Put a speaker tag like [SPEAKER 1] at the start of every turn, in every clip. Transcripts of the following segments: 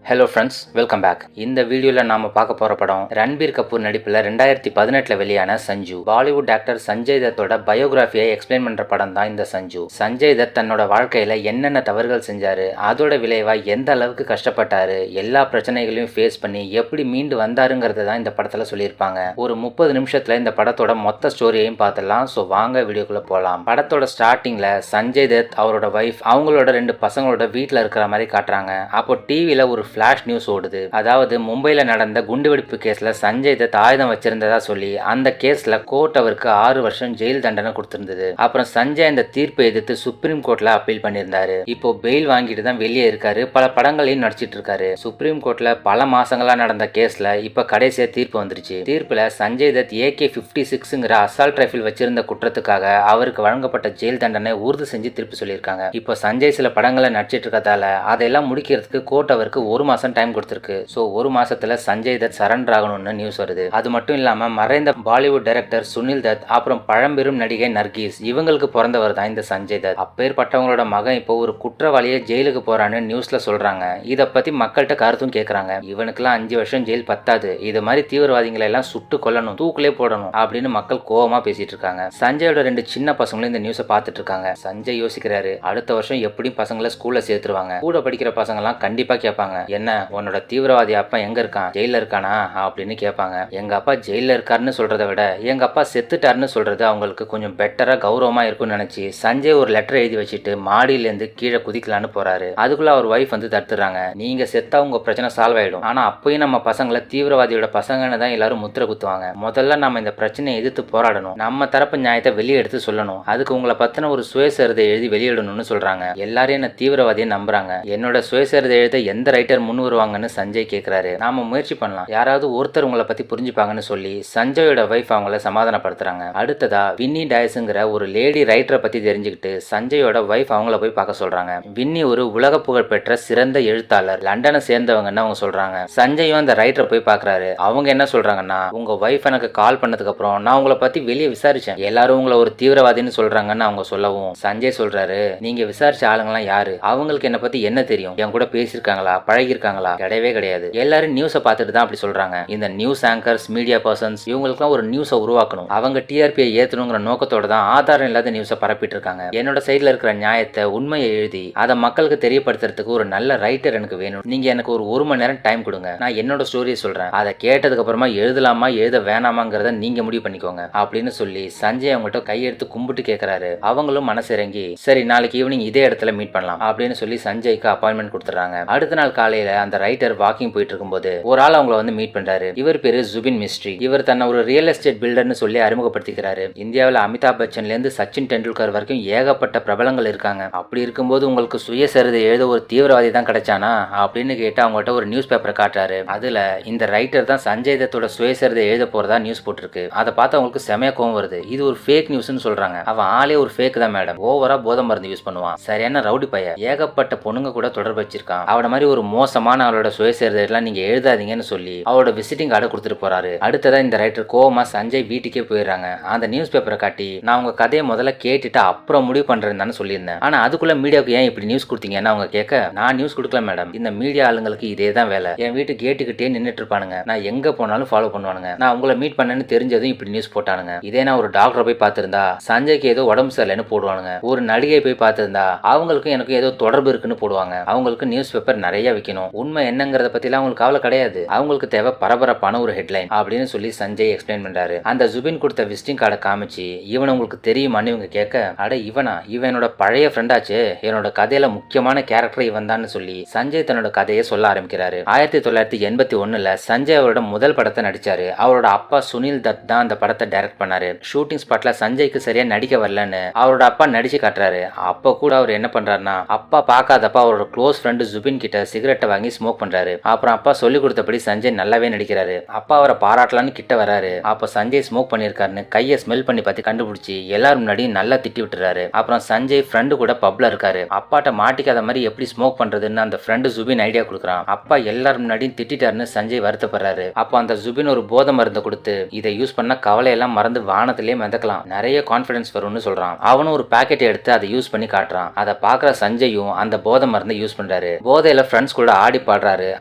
[SPEAKER 1] Hello friends, welcome back. இந்த வீடியோவில் நாம பார்க்க போற படம் ரன்பீர் கபூர் நடிப்பில் 2018 வெளியான சஞ்சு. பாலிவுட் ஆக்டர் சஞ்சய் தத்தோட பயோகிராஃபியை எக்ஸ்பிளைன் பண்ற படம் தான் இந்த சஞ்சு. சஞ்சய் தத் தன்னோட வாழ்க்கையில என்னென்ன தவறுகள் செஞ்சாரு, அதோட விளைவா எந்த அளவுக்கு கஷ்டப்பட்டாரு, எல்லா பிரச்சனைகளையும் ஃபேஸ் பண்ணி எப்படி மீண்டு வந்தாருங்கிறத தான் இந்த படத்துல சொல்லியிருப்பாங்க. ஒரு 30 நிமிஷத்துல இந்த படத்தோட மொத்த ஸ்டோரியையும் பார்த்துடலாம். ஸோ வாங்க வீடியோக்குள்ள போகலாம். படத்தோட ஸ்டார்டிங்ல சஞ்சய் தத் அவரோட வைஃப் அவங்களோட 2 பசங்களோட வீட்டில் இருக்கிற மாதிரி காட்டுறாங்க. அப்போ டிவியில ஒரு ஃபிளாஷ் நியூஸ் ஓடுது. அதாவது மும்பைல நடந்த குண்டுவெடிப்பு கேஸ்ல சஞ்சய் தத் ஆயுதம் வச்சிருந்ததா சொல்லி அந்த கேஸ்ல கோர்ட் அவருக்கு 6 வருஷம் ஜெயில் தண்டனை கொடுத்திருந்தது. அப்புறம் சஞ்சய் அந்த தீர்ப்பை எதிர்த்து சுப்ரீம் கோர்ட்ல அப்பீல் பண்ணியிருந்தாரு. இப்போ பெயில் வாங்கிட்டு தான் வெளியே இருக்காரு. பல படங்களையும் நடிச்சிட்டு இருக்காரு. சுப்ரீம் கோர்ட்ல பல மாசங்களா நடந்த கேஸ்ல இப்ப கடைசியா தீர்ப்பு வந்துருச்சு. தீர்ப்புல சஞ்சய் தத் AK-56ங்கிற அசால்ட் ரைஃபிள் வச்சிருந்த குற்றத்துக்காக அவருக்கு வழங்கப்பட்ட ஜெயில் தண்டனை உறுதி செஞ்சு தீர்ப்பு சொல்லியிருக்காங்க. இப்போ சஞ்சய் சில படங்களை நடிச்சிட்டு இருக்கதால அதெல்லாம் முடிக்கிறதுக்கு கோர்ட் அவருக்கு 1 மாசம் டைம் கொடுத்திருக்கு. சோ 1 மாசத்துல சஞ்சய் தத் சரண்டர் ஆகணும்னு நியூஸ் வருது. அது மட்டும் இல்லாம மறைந்த பாலிவுட் டைரக்டர் சுனில் தத் அப்புறம் பழம்பெரும் நடிகை நர்கீஸ் இவங்களுக்கு பிறந்தவர் தான் இந்த சஞ்சய் தத். அப்பேற்பட்டவங்களோட மகன் இப்போ ஒரு குற்றவாளியை ஜெயிலுக்கு போறான்னு நியூஸ்ல சொல்றாங்க. இத பத்தி மக்கள்கிட்ட கருத்தும் கேட்கறாங்க. இவனுக்குலாம் 5 வருஷம் ஜெயில் பத்தாது, இது மாதிரி தீவிரவாதிகளை எல்லாம் சுட்டு கொல்லணும், தூக்கிலே போடணும் அப்படின்னு மக்கள் கோவமா பேசிட்டு இருக்காங்க. சஞ்சயோட 2 சின்ன பசங்களும் இந்த நியூஸை பார்த்துட்டு இருக்காங்க. சஞ்சய் யோசிக்கிறாரு, அடுத்த வருஷம் எப்படியும் பசங்களை ஸ்கூல்ல சேர்த்துருவாங்க. கூட படிக்கிற பசங்க எல்லாம் கண்டிப்பா கேட்பாங்க, என்ன உன்னோட தீவிரவாதி அப்பா எங்க இருக்கான், ஜெயில இருக்கானா அப்படின்னு கேட்பாங்க. எங்க அப்பா ஜெயில இருக்காருன்னு சொல்றதை விட எங்க அப்பா செத்துட்டாருன்னு சொல்றது அவங்களுக்கு கொஞ்சம் பெட்டரா கௌரவமா இருக்கும்னு நினைச்சு சஞ்சய் ஒரு லெட்டர் எழுதி வச்சுட்டு மாடியில இருந்து கீழே குதிக்கலான்னு போறாரு. அதுக்குள்ள அவர் வைஃப் வந்து தடுத்துறாங்க. நீங்க செத்தா உங்க பிரச்சனை சால்வ் ஆயிடும், ஆனா அப்பயும் நம்ம பசங்களை தீவிரவாதியோட பசங்கன்னு தான் எல்லாரும் முத்திர குத்துவாங்க. முதல்ல நம்ம இந்த பிரச்சனையை எதிர்த்து போராடணும், நம்ம தரப்பு நியாயத்தை வெளியே எடுத்து சொல்லணும், அதுக்கு உங்களை பத்தின ஒரு சுயசரிதை எழுதி வெளியிடணும்னு சொல்றாங்க. எல்லாரும் என்ன தீவிரவாதியை நம்புறாங்க. என்னோட சுயசரிதை எழுத எந்த ரைட்டர் முன் வருவாங்கன்னு சஞ்சய் கேட்கிறாரு. நாம முயற்சி பண்ணலாம், யாராவது ஒருத்தர் உங்களை பத்தி புரிஞ்சுப்பாங்கன்னு சொல்லி சஞ்சயோட வைஃப் அவங்கள சமாதானப்படுத்துறாங்க. அடுத்ததா வின்னி டயஸ்ங்கிற ஒரு லேடி ரைட்டரை பத்தி தெரிஞ்சுக்கிட்டு சஞ்சயோட வைஃப் அவங்கள போய் பார்க்க சொல்றாங்க. வின்னி ஒரு உலக புகழ் பெற்ற சிறந்த எழுத்தாளர், லண்டனை சேர்ந்தவங்கன்னு அவங்க சொல்றாங்க. சஞ்சயும் அந்த ரைட்டரை போய் பார்க்கறாரு. அவங்க என்ன சொல்றாங்கன்னா, உங்க வைஃப் எனக்கு கால் பண்ணதுக்கு அப்புறம் நான் உங்களை பத்தி வெளியே விசாரிச்சேன், எல்லாரும் உங்களை ஒரு தீவிரவாதின்னு சொல்றாங்கன்னு அவங்க சொல்லவும் சஞ்சய் சொல்றாரு, நீங்க விசாரிச்ச ஆளுங்கலாம் யாரு, அவங்களுக்கு என்ன பத்தி என்ன தெரியும், என் கூட பேசியிருக்காங்களா, பழகிருக்காங்களா, கிடையவே கிடையாது. எல்லாரும் நியூஸை பார்த்துட்டு தான் அப்படி சொல்றாங்க. இந்த நியூஸ் ஆங்கர்ஸ், மீடியா பர்சன்ஸ் இவங்களுக்குலாம் ஒரு நியூஸை உருவாக்கணும், அவங்க டிஆர்பியை ஏற்றணுங்கிற நோக்கத்தோட தான் ஆதாரம் இல்லாத நியூஸை பரப்பிட்டு இருக்காங்க. என்னோட சைட்ல இருக்கிற நியாயத்தை, உண்மையை எழுதி அதை மக்களுக்கு தெரியப்படுத்துறதுக்கு ஒரு நல்ல ரைட்டர் எனக்கு வேணும். நீங்க எனக்கு ஒரு 1 மணி நேரம் டைம் கொடுங்க, நான் என்னோட ஸ்டோரியை சொல்றேன், அதை கேட்டதுக்கு அப்புறமா எழுதலாமா எழுத வேணாமாங்கிறத நீங்க முடிவு பண்ணிக்கோங்க அப்படின்னு சொல்லி சஞ்சய் அவங்ககிட்ட கையெடுத்து கும்பிட்டு கேட்கிறாரு. அவங்களும் மனசு இறங்கி சரி நாளைக்கு ஈவினிங் இதே இடத்துல மீட் பண்ணலாம் அப்படின்னு சொல்லி சஞ்சய்க்கு அப்பாயின்மெண்ட் கொடுத்துறாங்க. அடுத்த நாள் காலையில அந்த ரைட்டர் வாக்கிங் போயிட்டு இருக்கும்போது ஒரு ஆள் அவங்கள வந்து மீட் பண்றாரு. இவர் பேரு ஜுபின் மிஸ்ட்ரி. இவர் தன்னை ஒரு ரியல் எஸ்டேட் பில்டர்னு சொல்லி அறிமுகப்படுத்திக்கிறாரு. இந்தியாவில் அமிதாப் பச்சன்ல இருந்து சச்சின் டெண்டுல்கர் வரைக்கும் ஏகப்பட்ட பிரபலங்கள் இருக்காங்க. அப்படி இருக்கும்போது உங்களுக்கு சுயசரிதை எழுத ஒரு தீவிரவாதி தான் கிடைச்சானா அப்படின்னு கேட்டு அவங்கள்ட்ட ஒரு நியூஸ் பேப்பரை காட்டுறாரு. அதுல இந்த ரைட்டர் தான் சஞ்சய் தத்தோட சுயசரிதை எழுத போறதா நியூஸ் போட்டிருக்கு. அதை பார்த்து அவங்களுக்கு செமையா கோவம் வருது. இது ஒரு ஃபேக் நியூஸ்னு சொல்றாங்க. அவன் ஆளே ஒரு ஃபேக் தான் மேடம், ஓவரா போதை மருந்து யூஸ் பண்ணுவான், சரியான ரவுடி பைய, ஏகப்பட்ட பொண்ணுங்க கூட தொடர்பு வச்சிருக்கான், அவட மாதிரி ஒரு மோசமான அவளோட சுயசரிதைலாம் நீங்க எழுதாதீங்கன்னு சொல்லி அவரோட விசிட்டிங் கார்டை கொடுத்துட்டு போறாரு. அடுத்ததா இந்த ரைட்டர் கோவமா சஞ்சய் வீட்டுக்கே போயிடுறாங்க. அந்த நியூஸ் பேப்பரை காட்டி நான் உங்க கதையை முதல்ல கேட்டுட்டு அப்புறம் முடிவு பண்றேன்னு சொல்லியிருந்தேன், ஆனா அதுக்குள்ள மீடியாவுக்கு ஏன் இப்படி நியூஸ் கொடுத்தீங்கன்னு அவங்க கேட்க, நான் நியூஸ் கொடுக்கல மேடம், இந்த மீடியா ஆளுங்களுக்கு இதே தான் வேலை, என் வீட்டு கேட்டுக்கிட்டே நின்றுட்டு இருப்பானுங்க, நான் எங்க போனாலும் ஃபாலோ பண்ணுவானுங்க, நான் உங்களை மீட் பண்ணேன்னு தெரிஞ்சதும் இப்படி நியூஸ் போட்டானுங்க. இதே நான் ஒரு டாக்டரை போய் பார்த்திருந்தா சஞ்சய்க்கு ஏதோ உடம்பு சரியில்லைன்னு போடுவானுங்க, ஒரு நடிகை போய் பார்த்திருந்தா அவங்களுக்கும் எனக்கு ஏதோ தொடர்பு இருக்குன்னு போடுவாங்க. அவங்களுக்கு நியூஸ் பேப்பர் நிறைய விற்கணும், உண்மை என்னங்கிறத பத்திலாம் அவங்களுக்கு கவலை கிடையாது, அவங்களுக்கு தேவை பரபரப்பான ஒரு ஹெட்லைன் அப்படின்னு சொல்லி சஞ்சய் எக்ஸ்பிளைன் பண்றாரு. அந்த ஜுபின் கொடுத்த விசிட்டிங் கார்டை காமிச்சு இவன் உங்களுக்கு தெரியுமான்னு இவங்க கேட்க, அட இவனா, இவன் என்னோட பழைய ஃப்ரெண்டாச்சு, என்னோட கதையில முக்கியமான கேரக்டர் இவன் தான் சொல்லி சஞ்சய் தன்னோட கதையை சொல்ல ஆரம்பிக்கிறாரு. 1981ல சஞ்சய் அவரோட முதல் படத்தை நடிச்சாரு. அவரோட அப்பா சுனில் தத் தான் அந்த படத்தை டைரக்ட் பண்ணாரு. ஷூட்டிங் ஸ்பாட்ல சஞ்சய்க்கு சரியா நடிக்க வரலன்னு அவரோட அப்பா நடிச்சு காட்டுறாரு. அப்ப கூட அவர் என்ன பண்றாருன்னா, அப்பா பார்க்காதப்ப அவரோட க்ளோஸ் ஃப்ரெண்டு ஜுபின் கிட்ட சிகரெட்டை வாங்கி ஸ்மோக் பண்றாரு. அப்புறம் அப்பா சொல்லி கொடுத்தபடி சஞ்சய் நல்லாவே நடிக்கிறாரு. அப்பா அவரை பாராட்டலான்னு கிட்ட வராரு. அப்ப சஞ்சய் ஸ்மோக் பண்ணிருக்காருன்னு கையை ஸ்மெல் பண்ணி பார்த்து கண்டுபிடிச்சி எல்லாரும் முன்னாடி நல்லா திட்டி விட்டுறாரு. அப்புறம் சஞ்சய் ஃப்ரெண்டு கூட பப்ல இருக்காரு. அப்பாட்ட மாட்டிக்காத மாதிரி எப்படி ஸ்மோக் பண்றதுன்னு அந்த ஃப்ரெண்டு ஜுபின் ஐடியா கொடுக்குறான். அப்பா எல்லாரும் முன்னாடியும் திட்டாருன்னு சஞ்சய் வருத்தப்படுறாரு. அப்போ அந்த ஜுபின் ஒரு போதை மருந்து கொடுத்து இதை யூஸ் பண்ணா கவலையெல்லாம் மறந்து வானத்திலேயே மிதக்கலாம், நிறைய கான்பிடன்ஸ் வரும்னு சொல்றான். அவனும் ஒரு பாக்கெட் எடுத்து அதை யூஸ் பண்ணி காட்டுறான். அதை பாக்குற சஞ்சயும் அந்த போதை மருந்தை யூஸ் பண்றாரு. போதையில ஃப்ரெண்ட்ஸ் கூட ஆடி பாடுறாரு.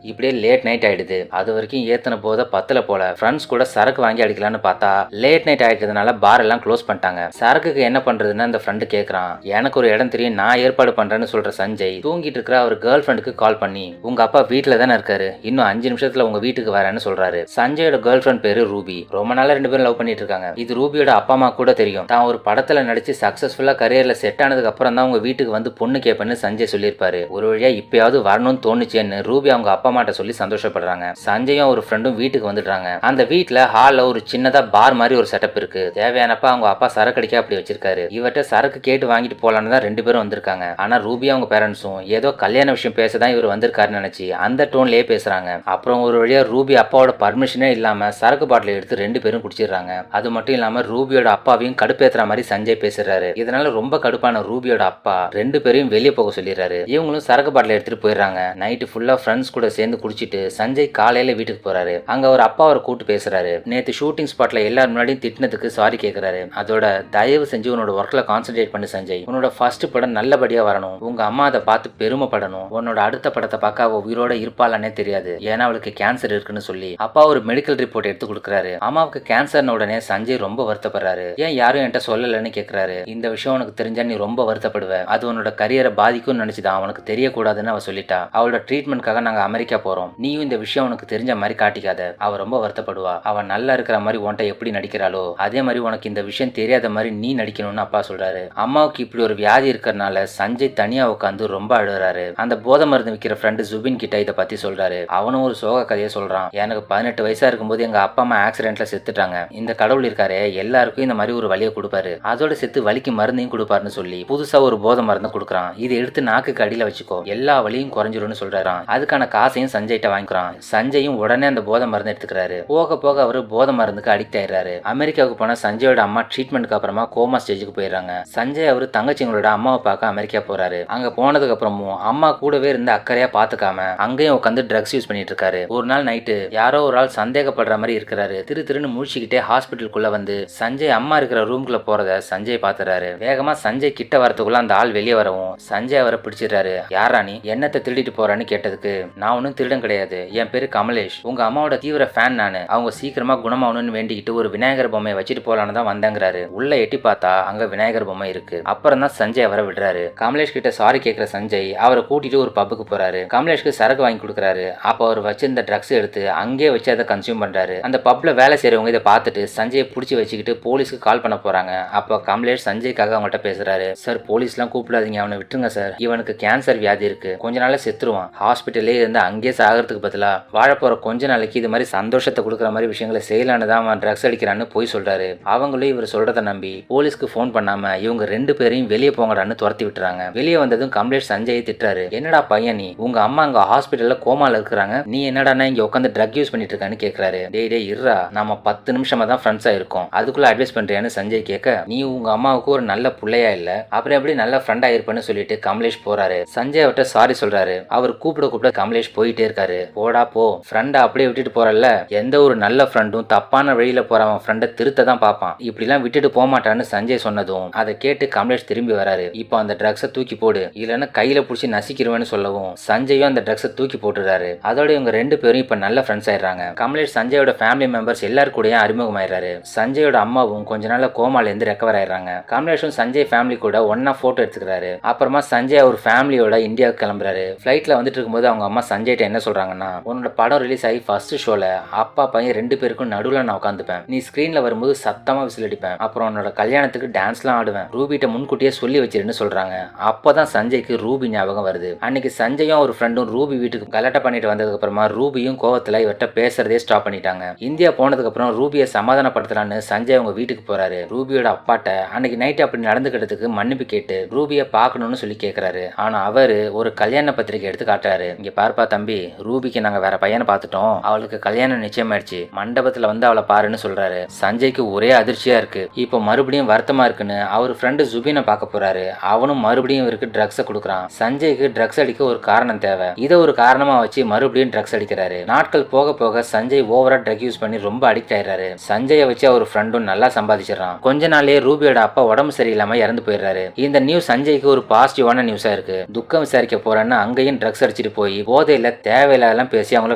[SPEAKER 1] இப்படியே லேட் நைட் ஆயிடுது. அது வரைக்கும் ஏத்தன போத பத்தல போல. ஃப்ரெண்ட்ஸ் கூட சரக்கு வாங்கி அடிக்கலாம்னு பார்த்தா லேட் நைட் ஆயிட்டதுனால பார் எல்லாம் க்ளோஸ் பண்ணிட்டாங்க. சரக்குக்கு என்ன பண்றதுன்னு அந்த ஃப்ரெண்டு கேக்குறான். எனக்கு ஒரு இடம் தெரியும், நான் ஏற்பாடு பண்றேன்னு சொல்ற சஞ்சய் தூங்கிட்டு இருக்கிற அவர் கேர்ள் ஃப்ரெண்டுக்கு கால் பண்ணி உங்க அப்பா வீட்டுல தானே இருக்காரு, இன்னும் 5 நிமிஷத்துல உங்க வீட்டுக்கு வரேன்னு சொல்றாரு. சஞ்சயோட கேர்ள் ஃப்ரெண்ட் பேரு ரூபி. ரொம்ப நாளா 2 பேரும் லவ் பண்ணிட்டு இருக்காங்க. இது ரூபியோட அப்பா அம்மா கூட தெரியும். தான் ஒரு படத்துல நடிச்சு சக்சஸ்ஃபுல்லா கரியர்ல செட் ஆனதுக்கு அப்புறம் தான் உங்க வீட்டுக்கு வந்து பொண்ணு கேட்பேன்னு சஞ்சய் சொல்லியிருப்பாரு. ஒரு வழியா இப்பயாவது வரணும்னு தோணுச்சேன்னு ரூபி அவங்க அப்பா அம்மாட்ட சொல்லி சந்தோஷப்படுறாங்க. சஞ்சயும் ஒரு ஃப்ரெண்டும் வீட்டுக்கு வந்துடுறாங்க. அந்த வீட்டுல ஹால்ல ஒரு சின்னதா பார் மாதிரி ஒரு செட்டப் இருக்கு. தேவையானப்ப அவங்க அப்பா சரக்கு அடிக்க அப்படி வச்சிருக்காரு. இவர்கிட்ட சரக்கு கேட்டு வாங்கிட்டு போலான்னு தான் 2 பேரும் வந்திருக்காங்க. ஆனா ரூபி அவங்க பேரண்ட்ஸும் ஏதோ கல்யாண விஷயம் பேசதான் இவர் வந்திருக்காருன்னு நினைச்சு அந்த டோன்லயே பேசுறாங்க. அப்புறம் ஒரு வழியா ரூபி அப்பாவோட பர்மிஷனே இல்லாம சரக்கு பாட்டில் எடுத்து 2 பேரும் குடிச்சிடுறாங்க. அது மட்டும் இல்லாம ரூபியோட அப்பாவையும் கடுப்பேத்துற மாதிரி சஞ்சய் பேசுறாரு. இதனால ரொம்ப கடுப்பான ரூபியோட அப்பா 2 பேரையும் வெளியே போக சொல்லிடுறாரு. இவங்களும் சரக்கு பாட்டில் எடுத்துட்டு போயிடுறாங்க. நைட்டு ஃபுல்லா ஃப்ரெண்ட்ஸ் கூட சேர்ந்து குடிச்சிட்டு சஞ்சய் காலையில வீட்டுக்கு போறாரு. அங்க ஒரு அப்பா அவரை கூட்டு பேசுறாரு. நேத்து ஷூட்டிங் ஸ்பாட்ல எல்லாரும் முன்னாடியும் திட்டினதுக்கு சாரி கேக்குறாரு. அதோட தயவு செஞ்சு உன்னோட ஒர்க்ல கான்சென்ட்ரேட் பண்ணு சஞ்சய். உன்னோட ஃபர்ஸ்ட் படம் நல்லபடியா வரணும். உங்க அம்மா அதை பார்த்து பெருமைப்படணும். உன்னோட அடுத்த படத்தை பார்க்க அவ உயிரோட இருப்பாளானே தெரியாது, ஏன்னா அவளுக்கு கேன்சர் இருக்குன்னு சொல்லி அப்பா ஒரு மெடிக்கல் ரிப்போர்ட் எடுத்து கொடுக்குறாரு. அம்மாவுக்கு கேன்சர்னு உடனே சஞ்சய் ரொம்ப வருத்தப்படுறாரு. ஏன் யாரும் என்கிட்ட சொல்லலன்னு கேக்குறாரு. இந்த விஷயம் உனக்கு தெரிஞ்சா நீ ரொம்ப வருத்தப்படுவ, அது உன்னோட கரியரை பாதிக்கும்னு நினைச்சுதான் அவனுக்கு தெரியக்கூடாதுன்னு அவ சொல்லிட்டா. அவளோட ட்ரீட்மெண்ட்காக நாங்க அமெரிக்கா போறோம். நீயும் இந்த விஷயம் உனக்கு தெரிஞ்ச மாதிரி காட்டிக்காத, அவ ரொம்ப வருத்தப்படுவா. அவ நல்லா இருக்கிற மாதிரி உன்ட்ட எப்படி நடிக்கிறாளோ அதே மாதிரி உனக்கு இந்த விஷயம் தெரியாத மாதிரி நீ நடிக்கணும்னு அப்பா சொல்றாரு. அம்மாவுக்கு இப்படி ஒரு வியாதி இருக்கிறதுனால சஞ்சய் தனியா உட்காந்து ரொம்ப அழுறாரு. அந்த போதை மருந்து விற்கிற ஃப்ரெண்டு ஜுபின் கிட்ட இதை பத்தி சொல்றாரு. அவனும் ஒரு சோக கதையை சொல்றான். எனக்கு 18 வயசா இருக்கும்போது எங்க அப்பா அம்மா ஆக்சிடென்ட்ல செத்துட்டாங்க. இந்த கடவுள் இருக்காரு எல்லாருக்கும் இந்த மாதிரி ஒரு வழியை கொடுப்பாரு, அதோட சேர்த்து வலிக்கு மருந்தையும் கொடுப்பாருன்னு சொல்லி புதுசா ஒரு போதை மருந்து கொடுக்குறான். இதை எடுத்து நாக்குக்கு அடியில வச்சுக்கோ, எல்லா வலியும் குறைஞ்சிரும்னு சொல்றாராம். அதுக்கான காசையும் சஞ்சய்ட்ட வாங்கிக்கிறான். சஞ்சயும் உடனே அந்த போதை மருந்து எடுத்துக்கிறாரு. போக போக அவரு போதை மருந்துக்கு அடிக்ட் ஆயிடுறாரு. அமெரிக்காவுக்கு போன சஞ்சயோட அம்மா ட்ரீட்மெண்ட்க்கு அப்புறமா கோமா ஸ்டேஜுக்கு போயிடுறாங்க. சஞ்சய் அவரு தங்கச்சிங்களோட அம்மாவை பார்க்க அமெரிக்கா போறாரு. அங்க போனதுக்கு அப்புறமும் அம்மா கூடவே இருந்து அக்கறையா பாத்துக்காம அங்கேயும் உட்காந்து ட்ரக்ஸ் யூஸ் பண்ணிட்டு இருக்காரு. ஒரு நாள் நைட்டு யாரோ ஒரு ஆள் சந்தேகப்படுற மாதிரி இருக்கிறாரு. திருன்னு முழிச்சுக்கிட்டே ஹாஸ்பிட்டலுக்குள்ள வந்து சஞ்சய் அம்மா இருக்கிற ரூம்குள்ள போறத சஞ்சய் பாத்துறாரு. வேகமா சஞ்சய் கிட்ட வரதுக்குள்ள அந்த ஆள் வெளியே வரவும் சஞ்சய் அவரை பிடிச்சிடுறாரு. யாரா நீ, என்னத்தை திருடிட்டு போறான்னு கேட்டதுக்கு நான் ஒன்னும் திருடன் கிடையாது, என் பேரு கமலேஷ், உங்க அம்மாவோட தீவிர ஃபேன் நானு, அவங்க சீக்கிரமா குணமாகணும்னு வேண்டிக்கிட்டு ஒரு விநாயகர் பொம்மையை வச்சுட்டு போலான்னு தான் வந்தேங்கிறாரு. உள்ள எட்டி பார்த்தா அங்க விநாயகர் பொம்மை இருக்கு. அப்புறம் தான் சஞ்சய் அவரை விடுறாரு. கமலேஷ் கிட்ட சாரி கேட்கிற சஞ்சய் அவரை கூட்டிட்டு ஒரு பப்புக்கு போறாரு. கமலேஷ்க்கு சரக்கு வாங்கி கொடுக்குறாரு. அப்ப அவர் வச்சிருந்த ட்ரக்ஸ் எடுத்து அங்கேயே வச்சு அதை கன்சியூம் பண்றாரு. அந்த பப்ல வேலை செய்யறவங்க இதை பார்த்துட்டு சஞ்சயை பிடிச்சி வச்சுக்கிட்டு போலீஸ்க்கு கால் பண்ண போறாங்க. அப்போ கமலேஷ் சஞ்சய்க்காக அவங்கள்ட்ட பேசுறாரு. சார் போலீஸ்லாம் கூப்பிடாதீங்க, அவனை விட்டுருங்க சார், இவனுக்கு கேன்சர் வியாதி இருக்கு, கொஞ்ச நாள செத்துருவான், ஹாஸ்பிட்டலே இருந்து அங்கேயே சாகிறதுக்கு பதிலா வாழப்போற கொஞ்ச நாளைக்கு இது மாதிரி சந்தோஷத்தை கொடுக்குற மாதிரி விஷயங்களை செய்யலான்னு தான் அவன் ட்ரக்ஸ் அடிக்கிறான்னு போய் சொல்றாரு. அவங்களும் இவர் சொல்றதை நம்பி போலீஸ்க்கு போன் பண்ணாம இவங்க 2 பேரையும் வெளியே போங்கடான்னு துரத்தி விட்டுறாங்க. வெளியே வந்ததும் கமலேஷ் சஞ்சயை திட்டுறாரு. என்னடா பையன் நீ, உங்க அம்மா அங்க ஹாஸ்பிட்டல்ல கோமால இருக்கிறாங்க, நீ என்னடா இங்க உட்காந்து ட்ரக் யூஸ் பண்ணிட்டு இருக்கான்னு கேக்குறாரு. டேய் இருறா, நாம 10 நிமிஷமா தான் ஃப்ரெண்ட்ஸா இருக்கோம், அதுக்குள்ள அட்வைஸ் பண்றியான்னு சஞ்சய் கேட்க, நீ உங்க அம்மாவுக்கு ஒரு நல்ல புள்ளையா இல்ல, அப்புறம் எப்படி நல்ல ஃப்ரெண்டா இருப்பேன்னு சொல்லிட்டு கமலேஷ் போறாரு. சஞ்சய் அவர்கிட்ட சாரி சொல்றாரு. அவர் கூப்பிட கமலேஷ் போயிட்டே இருக்காரு. போடா போ, ஃப்ரெண்டா அப்படியே விட்டுட்டு போறல்ல, எந்த ஒரு நல்ல ஃப்ரெண்டும் தப்பான வழியில போறவன் ஃப்ரெண்டை திருத்த தான் பார்ப்பான், இப்படிலாம் விட்டுட்டு போக மாட்டான்னு சஞ்சய் சொன்னதும் அதை கேட்டு கமலேஷ் திரும்பி வராரு. இப்போ அந்த ட்ரக்ஸை தூக்கி போடு, இல்லைன்னா கையில புடிச்சு நசிக்கிருவேன்னு சொல்லவும் சஞ்சயும் அந்த ட்ரக்ஸை தூக்கி போட்டுறாரு. அதோட இவங்க 2 பேரும் இப்ப நல்ல ஃப்ரெண்ட்ஸ் ஆயிடுறாங்க. கமலேஷ் சஞ்சயோட ஃபேமிலி மெம்பர்ஸ் எல்லாரும் கூட அறிமுகமாயிடுறாரு. சஞ்சயோட அம்மாவும் கொஞ்ச நாள்ல கோமால இருந்து ரெக்கவர் ஆயிடுறாங்க. கமலேஷும் சஞ்சய் ஃபேமிலி கூட ஒன்னா போட்டோ எடுத்துக்கிறாரு. அப்புறமா சஞ்சய் அவர் ஃபேமிலியோட இந்தியாவுக்கு கிளம்புறாரு. ஃபிளைட்ல வந்துட்டு இருக்கும்போது அவங்க அம்மா சஞ்சய்ட்ட என்ன சொல்றாங்கன்னா, உன்னோட படம் ரிலீஸ் ஆகி ஃபர்ஸ்ட் ஷோல அப்பா பையன் 2 பேருக்கும் நடுவுல நான் உட்காந்துப்பேன், நீ ஸ்கிரீன்ல வரும்போது சத்தமா விசில் அடிப்பேன், அப்புறம் உன்னோட கல்யாணத்துக்கு டான்ஸ்லாம் ஆடுவேன், ரூபிட்ட முன்கூட்டியே சொல்லி வச்சிருன்னு சொல்றாங்க. அப்பதான் சஞ்சய்க்கு ரூபி ஞாபகம் வருது. அன்னைக்கு சஞ்சயும் ஒரு ஃப்ரெண்டும் ரூபி வீட்டுக்கு கலட்ட பண்ணிட்டு வந்ததுக்கு அப்புறமா ரூபியும் கோவத்துல இவர்கிட்ட பேசுறதே ஸ்டாப் பண்ணிட்டாங்க. இந்தியா போனதுக்கு அப்புறம் ரூபியை சமாதானப்படுத்தலான்னு சஞ்சய் அவங்க வீட்டுக்கு போறாரு. ரூபியோட அப்பாட்ட அன்னைக்கு நைட் அப்படி நடந்துக்கிட்டதுக்கு மன்னிப்பு கேட்டு ரூபியை பார்க்கணும்னு சொல்லி கேட்கிறாரு. ஆனா அவரு ஒரு கல்யாண பத்திரிகை எடுத்து காட்டுறாரு. இங்க பார்ப்பா தம்பி, ரூபிக்கு நாங்க வேற பையனை பார்த்துட்டோம், அவளுக்கு கல்யாணம் நிச்சயமாயிடுச்சு, மண்டபத்துல வந்து அவளை பாருன்னு சொல்றாரு. சஞ்சய்க்கு ஒரே அதிர்ச்சியா இருக்கு. இப்போ மறுபடியும் வருத்தமா இருக்குன்னு அவர் ஃப்ரெண்டு ஜுபினை பார்க்க போறாரு. அவனும் மறுபடியும் இவருக்கு ட்ரக்ஸை கொடுக்குறான். சஞ்சய்க்கு ட்ரக்ஸ் அடிக்க ஒரு காரணம் தேவை, இதை ஒரு காரணமா வச்சு மறுபடியும் ட்ரக்ஸ் அடிக்கிறாரு. நாட்கள் போக போக சஞ்சய் ஓவரா ட்ரக் யூஸ் பண்ணி ரொம்ப அடிக்ட் ஆயிடுறாரு. சஞ்சயை வச்சு அவர் ஃப்ரெண்டும் நல்லா சம்பாதிச்சிடறான். கொஞ்ச நாள்லயே ரூபியோட அப்பா உடம்பு சரியில்லாம இறந்து போயிடுறாரு. இந்த நியூஸ் சஞ்சய்க்கு ஒரு பாசிட்டிவான நியூஸா இருக்கு. துக்கம் விசாரிக்க போறேன்னு அங்கேயும் ட்ரக்ஸ் அடிச்சிட்டு கூட்டிட்டு போய் போதையில தேவையில்லாம் பேசி அவங்கள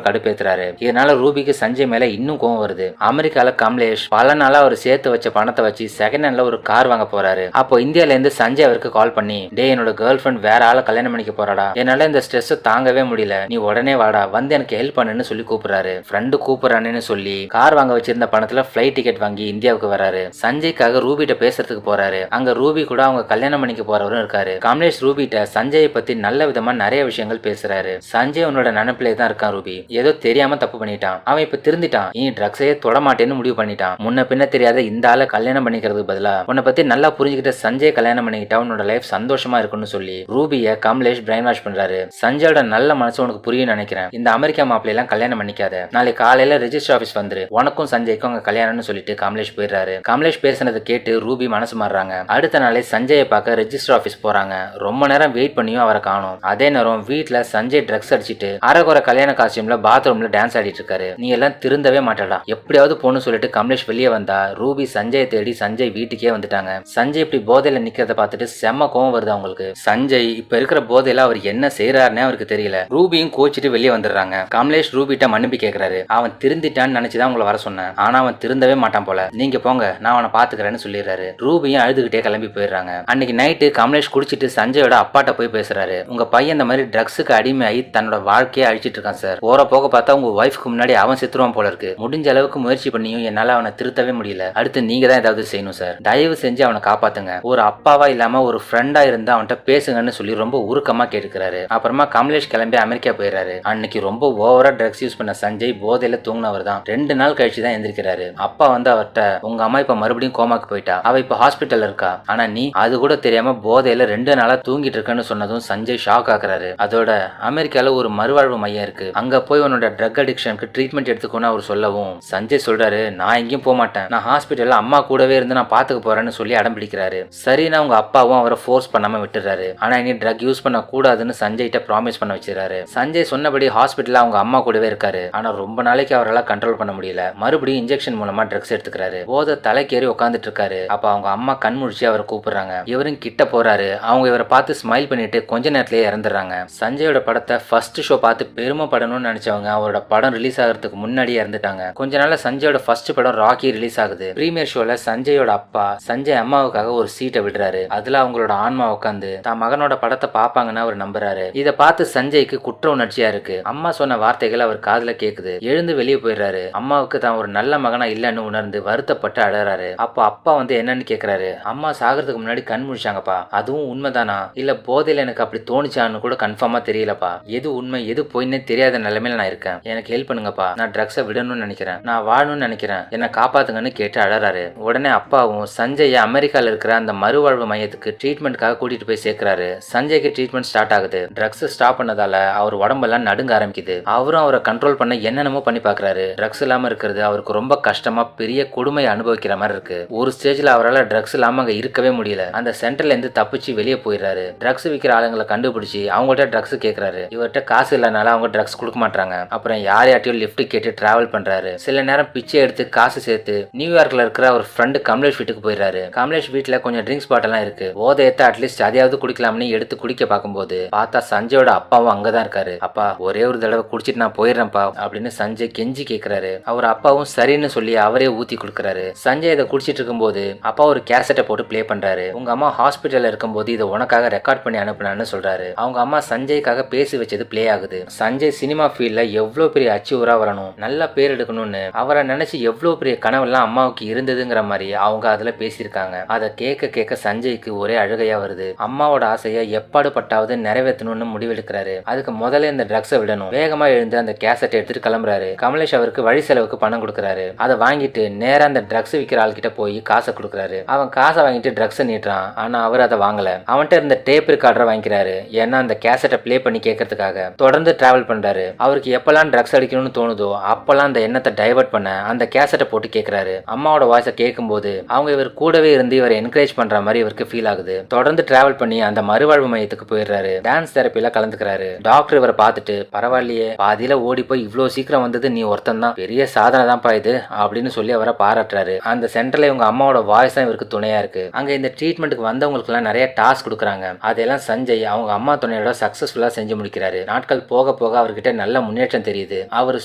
[SPEAKER 1] கடுப்பேத்துறாரு. இதனால ரூபிக்கு சஞ்சய் மேல இன்னும் கோவம் வருது. அமெரிக்கால கமலேஷ் பல நாளா அவர் சேர்த்து வச்ச பணத்தை வச்சு செகண்ட் ஹேண்ட்ல ஒரு கார் வாங்க போறாரு. அப்போ இந்தியால இருந்து சஞ்சய் அவருக்கு கால் பண்ணி, டே என்னோட கேர்ள் ஃபிரெண்ட் வேற ஆளை கல்யாணம் பண்ணிக்க போறாடா, என்னால இந்த ஸ்ட்ரெஸ் தாங்கவே முடியல, நீ உடனே வாடா, வந்து எனக்கு ஹெல்ப் பண்ணுன்னு சொல்லி கூப்பிடுறாரு. ஃப்ரெண்டு கூப்பிடுறானேன்னு சொல்லி கார் வாங்க வச்சிருந்த பணத்துல ஃபிளைட் டிக்கெட் வாங்கி இந்தியாவுக்கு வராரு. சஞ்சய்க்காக ரூபிட்ட பேசுறதுக்கு போறாரு. அங்க ரூபி கூட அவங்க கல்யாணம் பண்ணிக்க போறவரும் இருக்காரு. கமலேஷ் ரூபிட்ட சஞ்சயை பத்தி நல்ல விதமா நிறைய விஷயங்கள் பேசுறாரு. சஞ்சய் உன்னோட நினைப்பிலே தான் இருக்கான் ரூபி, ஏதோ தெரியாம தப்பு பண்ணிட்டான், அவன் இப்ப திருந்திட்டான், நீ ட்ரக்ஸையே தொட மாட்டேன்னு முடிவு பண்ணிட்டான், முன்ன பின்ன தெரியாத இந்த ஆளை கல்யாணம் பண்ணிக்கிறதுக்கு பதிலா உன்னை பத்தி நல்லா புரிஞ்சுக்கிட்ட சஞ்சய் கல்யாணம் பண்ணிக்கிட்டா உன்னோட லைஃப் சந்தோஷமா இருக்கும்னு சொல்லி ரூபிய கமலேஷ் பிரைன் வாஷ் பண்றாரு. சஞ்சயோட நல்ல மனசு உனக்கு புரியும் நினைக்கிறேன், இந்த அமெரிக்கா மாப்பிள்ளை எல்லாம் கல்யாணம் பண்ணிக்காத, நாளை காலையில ரெஜிஸ்டர் ஆபீஸ் வந்துரு, உனக்கும் சஞ்சய்க்கும் அங்க கல்யாணம்னு சொல்லிட்டு கமலேஷ் போயிடுறாரு. கமலேஷ் பேசினதை கேட்டு ரூபி மனசு மாறுறாங்க. அடுத்த நாளே சஞ்சயை பார்க்க ரெஜிஸ்டர் ஆபீஸ் போறாங்க. ரொம்ப நேரம் வெயிட் பண்ணியும் அவரை காணோம். அதே நேரம் வீட்டுல சஞ்சய் ட்ரக்ஸ் அடிச்சிட்டு அரைக்குறை கல்யாண காஸ்டியூம்ல பாத்ரூம்ல டான்ஸ் ஆடிட்டு இருக்காரு. நீ எல்லாம் திருந்தவே மாட்டடா, எப்படியாவது போன்னு சொல்லிட்டு கமலேஷ் வெளியே வந்தா ரூபி சஞ்சயை தேடி சஞ்சய் வீட்டுக்கே வந்துட்டாங்க. சஞ்சய் இப்படி போதையில நிக்கிறத பார்த்துட்டு செம்ம கோவம் வருது அவங்களுக்கு. சஞ்சய் இப்ப இருக்கிற போதையில அவர் என்ன செய்யறாருன்னு அவருக்கு தெரியல. ரூபியும் கோச்சிட்டு வெளியே வந்துடுறாங்க. கமலேஷ் ரூபிட்ட மன்னிப்பு கேட்கிறாரு. அவன் திருந்திட்டான்னு நினைச்சுதான் உங்களை வர சொன்னேன், ஆனா அவன் திருந்தவே மாட்டான் போல, நீங்க போங்க நான் அவனை பாத்துக்கிறேன்னு சொல்லிடுறாரு. ரூபியும் அழுதுகிட்டே கிளம்பி போயிடுறாங்க. அன்னைக்கு நைட்டு கமலேஷ் குடிச்சிட்டு சஞ்சயோட அப்பாட்ட போய் பேசுறாரு. உங்க பையன் இந்த மாதிரி ட்ரக்ஸுக்கு அடிமையாகி தன்னோட வாழ்க்கையை அழிச்சிட்டு இருக்கான் சார், போற போக பார்த்தா உங்க ஒய்ஃப்க்கு முன்னாடி அவன் செத்துருவான் போல இருக்கு, முடிஞ்ச அளவுக்கு முயற்சி பண்ணியும் என்னால அவனை திருத்தவே முடியல, அடுத்து நீங்க தான் ஏதாவது செய்யணும் சார், தயவு செஞ்சு அவனை காப்பாத்துங்க, ஒரு அப்பாவா இல்லாம ஒரு ஃப்ரெண்டா இருந்தா அவன்கிட்ட பேசுங்கன்னு சொல்லி ரொம்ப உருக்கமா கேட்டுக்கிறாரு. அப்புறமா கமலேஷ் கிளம்பி அமெரிக்கா போயிடுறாரு. அன்னைக்கு ரொம்ப ஓவரா ட்ரக்ஸ் யூஸ் பண்ண சஞ்சய் போதையில தூங்கினவர் தான் 2 நாள் கழிச்சு தான் எந்திரிக்கிறாரு. அப்பா வந்து அவர்கிட்ட, உங்க அம்மா இப்ப மறுபடியும் கோமாக்கு போயிட்டா, அவ இப்ப ஹாஸ்பிட்டல் இருக்கா, ஆனா நீ அது கூட தெரியாம போதையில 2 நாளா தூங்கிட்டு இருக்கன்னு சொன்னதும் சஞ்சய் ஷாக் ஆக்குறாரு. அதோட அமெரிக்கால ஒரு மறுவாழ்வு மையம் இருக்கு, அங்க போய் உன்னோட ட்ரக் அடிக்ஷனுக்கு ட்ரீட்மெண்ட் எடுத்துக்கோன்னு அவர் சொல்லவும் சஞ்சய் சொல்றாரு, நான் எங்கேயும் போக மாட்டேன், நான் ஹாஸ்பிட்டல்ல அம்மா கூடவே இருந்து நான் பாத்துக்க போறேன்னு சொல்லி அடம் பிடிக்கிறாரு. சரினா உங்க அப்பாவும் அவரை ஃபோர்ஸ் பண்ணாம விட்டுறாரு. ஆனா இனி ட்ரக் யூஸ் பண்ண கூடாதுன்னு சஞ்சய்கிட்ட ப்ராமிஸ் பண்ண வச்சிருக்காரு. சஞ்சய் சொன்னபடி ஹாஸ்பிட்டல்ல அவங்க அம்மா கூடவே இருக்காரு. ஆனா ரொம்ப நாளைக்கு அவரால் கண்ட்ரோல் பண்ண முடியல. மறுபடியும் இன்ஜெக்ஷன் மூலமா ட்ரக்ஸ் எடுத்துக்கிறாரு. போதை தலைக்கேறி உட்காந்துட்டு இருக்காரு. அப்ப அவங்க அம்மா கண் முழிச்சு அவரை கூப்பிடுறாங்க. இவரும் கிட்ட போறாரு. அவங்க இவரை பார்த்து ஸ்மைல் பண்ணிட்டு கொஞ்ச நேரத்திலேயே இறந்துடுறாங்க. சஞ்சயோட படத்தை ஃபர்ஸ்ட் ஷோ பார்த்து பெருமைப்படணும்னு நினைச்சவங்க அவரோட படம் ரிலீஸ் ஆகிறதுக்கு முன்னாடியே இறந்துட்டாங்க. கொஞ்ச நாள்ல சஞ்சயோட ஃபர்ஸ்ட் படம் ராக்கி ரிலீஸ் ஆகுது. பிரீமியர் ஷோல சஞ்சயோட அப்பா சஞ்சய் அம்மாவுக்காக ஒரு சீட்டை விடுறாரு. அதுல அவங்களோட ஆன்மா உட்காந்து தான் மகனோட படத்தை பாப்பாங்கன்னு அவர் நம்புறாரு. இதை பார்த்து சஞ்சய்க்கு குற்ற உணர்ச்சியா இருக்கு. அம்மா சொன்ன வார்த்தைகள் அவர் காதுல கேக்குது. எழுந்து வெளியே போயிடுறாரு. அம்மாவுக்கு தான் ஒரு நல்ல மகனா இல்லன்னு உணர்ந்து வருத்தப்பட்டு அழறாரு. அப்போ அப்பா வந்து என்னன்னு கேக்குறாரு. அம்மா சாகிறதுக்கு முன்னாடி கண் முழிச்சாங்கப்பா, அதுவும் உண்மைதானா இல்ல போதையில எனக்கு அப்படி தோணுச்சான்னு கூட கன்ஃபார்மா தெரியலப்பா, எது உண்மை எது பொய்னே தெரியாத நிலைமையில நான் இருக்கேன், எனக்கு ஹெல்ப் பண்ணுங்கப்பா, நான் ட்ரக்ஸை விடணும்னு நினைக்கிறேன், நான் வாழணும்னு நினைக்கிறேன், என்ன காப்பாத்துங்கன்னு கேட்டு அழறாரு. உடனே அப்பாவும் சஞ்சய் அமெரிக்கால இருக்கிற அந்த மறுவாழ்வு மையத்துக்கு ட்ரீட்மெண்ட்காக கூட்டிட்டு போய் சேர்க்கிறாரு. சஞ்சய்க்கு ட்ரீட்மெண்ட் ஸ்டார்ட் ஆகுது. ட்ரக்ஸ் ஸ்டாப் பண்ணதால அவர் உடம்பெல்லாம் நடுங்க ஆரம்பிக்குது. அவரும் அவரை கண்ட்ரோல் பண்ண என்னென்னமோ பண்ணி பாக்குறாரு. ட்ரக்ஸ் இல்லாம இருக்கிறது அவருக்கு ரொம்ப கஷ்டமா பெரிய கொடுமை அனுபவிக்கிற மாதிரி இருக்கு. ஒரு ஸ்டேஜ்ல அவரால் ட்ரக்ஸ் இல்லாம அங்க இருக்கவே முடியல. அந்த சென்டர்ல இருந்து தப்பிச்சு வெளியே போயிடுறாரு. ட்ரக்ஸ் விற்கிற ஆளுங்களை கண்டுபிடிச்சு அவங்கள்ட்ட ட்ரக்ஸ் கேட்கறாரு. இவர்கிட்ட காசு இல்லனால அவங்க ட்ரக்ஸ் கொடுக்க மாட்டாங்க. அப்புறம் யாரையாட்டையும் லிஃப்ட் கேட்டு டிராவல் பண்றாரு. சில நேரம் பிச்சை எடுத்து காசு சேர்த்து நியூயார்க்ல இருக்கிற ஒரு ஃப்ரெண்டு கமலேஷ் வீட்டுக்கு போயிடுறாரு. கமலேஷ் வீட்டுல கொஞ்சம் ட்ரிங்க்ஸ் பாட்டெல்லாம் இருக்கு. போதையத்தை அட்லீஸ்ட் அதையாவது குடிக்கலாம்னு எடுத்து குடிக்க பார்க்கும்போது பார்த்தா சஞ்சயோட அப்பாவும் அங்கதான் இருக்காரு. அப்பா ஒரே ஒரு தடவை குடிச்சிட்டு நான் போயிடுறேன்ப்பா அப்படின்னு சஞ்சய் கெஞ்சி கேட்கிறாரு. அவர் அப்பாவும் சரின்னு சொல்லி அவரே ஊத்தி கொடுக்கறாரு. சஞ்சய் இதை குடிச்சிட்டு இருக்கும்போது அப்பா ஒரு கேசட்டை போட்டு பிளே பண்றாரு. உங்க அம்மா ஹாஸ்பிட்டல்ல இருக்கும்போது இதை உனக்காக ரெக்கார்ட் பண்ணி அனுப்புனான்னு சொல்றாரு. அவங்க அம்மா சஞ்சய்க்காக பேசி வச்சது பிளே ஆகுது. சஞ்சய் சினிமா ஃபீல்ட்ல எவ்வளவு பெரிய அச்சீவரா வரணும், நல்ல பேர் எடுக்கணும்னு அவரை நினைச்சு எவ்வளவு பெரிய கனவெல்லாம் அம்மாவுக்கு இருந்ததுங்கிற மாதிரி அவங்க அதுல பேசியிருக்காங்க. அதை கேட்க கேட்க சஞ்சய்க்கு ஒரே அழுகையா வருது. அம்மாவோட ஆசையை எப்பாடுபட்டாவது நிறைவேற்றணும்னு முடிவெடுக்கிறாரு. அதுக்கு முதல்ல இந்த ட்ரக்ஸை விடணும். வேகமா எழுந்து அந்த கேசட்டை எடுத்துட்டு கிளம்புறாரு. கமலேஷ் அவருக்கு வழி செலவுக்கு பணம் கொடுக்கறாரு. அதை வாங்கிட்டு நேரா அந்த ட்ரக்ஸ் விற்கிற ஆள்கிட்ட போய் காசை கொடுக்கறாரு. அவன் காசை வாங்கிட்டு ட்ரக்ஸை நீட்டுறான். ஆனா அவர் அதை வாங்கல. அவன்கிட்ட இருந்த டேப் ரெக்கார்டரை வாங்கிக்கிறாரு. ஏன்னா அந்த கேசட்டை பிளே பண்ணி கேட்கறதுக்காக. தொடர்ந்து டிராவல் பண்றாரு. அவருக்கு எப்பெல்லாம் ட்ரக்ஸ் அடிக்கணும்னு தோணுதோ அப்பெல்லாம் அந்த எண்ணத்தை டைவர்ட் பண்ண அந்த கேசட்டை போட்டு கேட்கிறாரு. அம்மாவோட வாய்ஸை கேட்கும்போது அவங்க இவர் கூடவே இருந்து இவரை என்கரேஜ் பண்ற மாதிரி இவருக்கு ஃபீல் ஆகுது. தொடர்ந்து டிராவல் பண்ணி அந்த மறுவாழ்வு மையத்துக்கு போயிடுறாரு. டான்ஸ் தெரப்பில கலந்துக்கிறாரு. டாக்டர் இவரை பார்த்துட்டு, பரவாயில்லையே பாதியில ஓடி போய் இவ்வளவு சீக்கிரம் வந்தது நீ ஒருத்தன் தான், பெரிய சாதனை தான்ப்பா இது அப்படின்னு சொல்லி அவரை பாராட்டுறாரு. அந்த சென்டர்ல இவங்க அம்மாவோட வாய்ஸ் தான் இவருக்கு துணையா இருக்கு. அங்க இந்த ட்ரீட்மெண்ட்டுக்கு வந்தவங்களுக்கு எல்லாம் நிறைய டாஸ்க் கொடுக்குறாங்க. அதெல்லாம் சஞ்சய் அவங்க அம்மா துணையோட சக்சஸ்ஃபுல்லா செஞ்சு முடிக்கிறாரு. நாட்கள் போக போக அவர்கிட்ட நல்ல முன்னேற்றம் தெரியுது. அவர்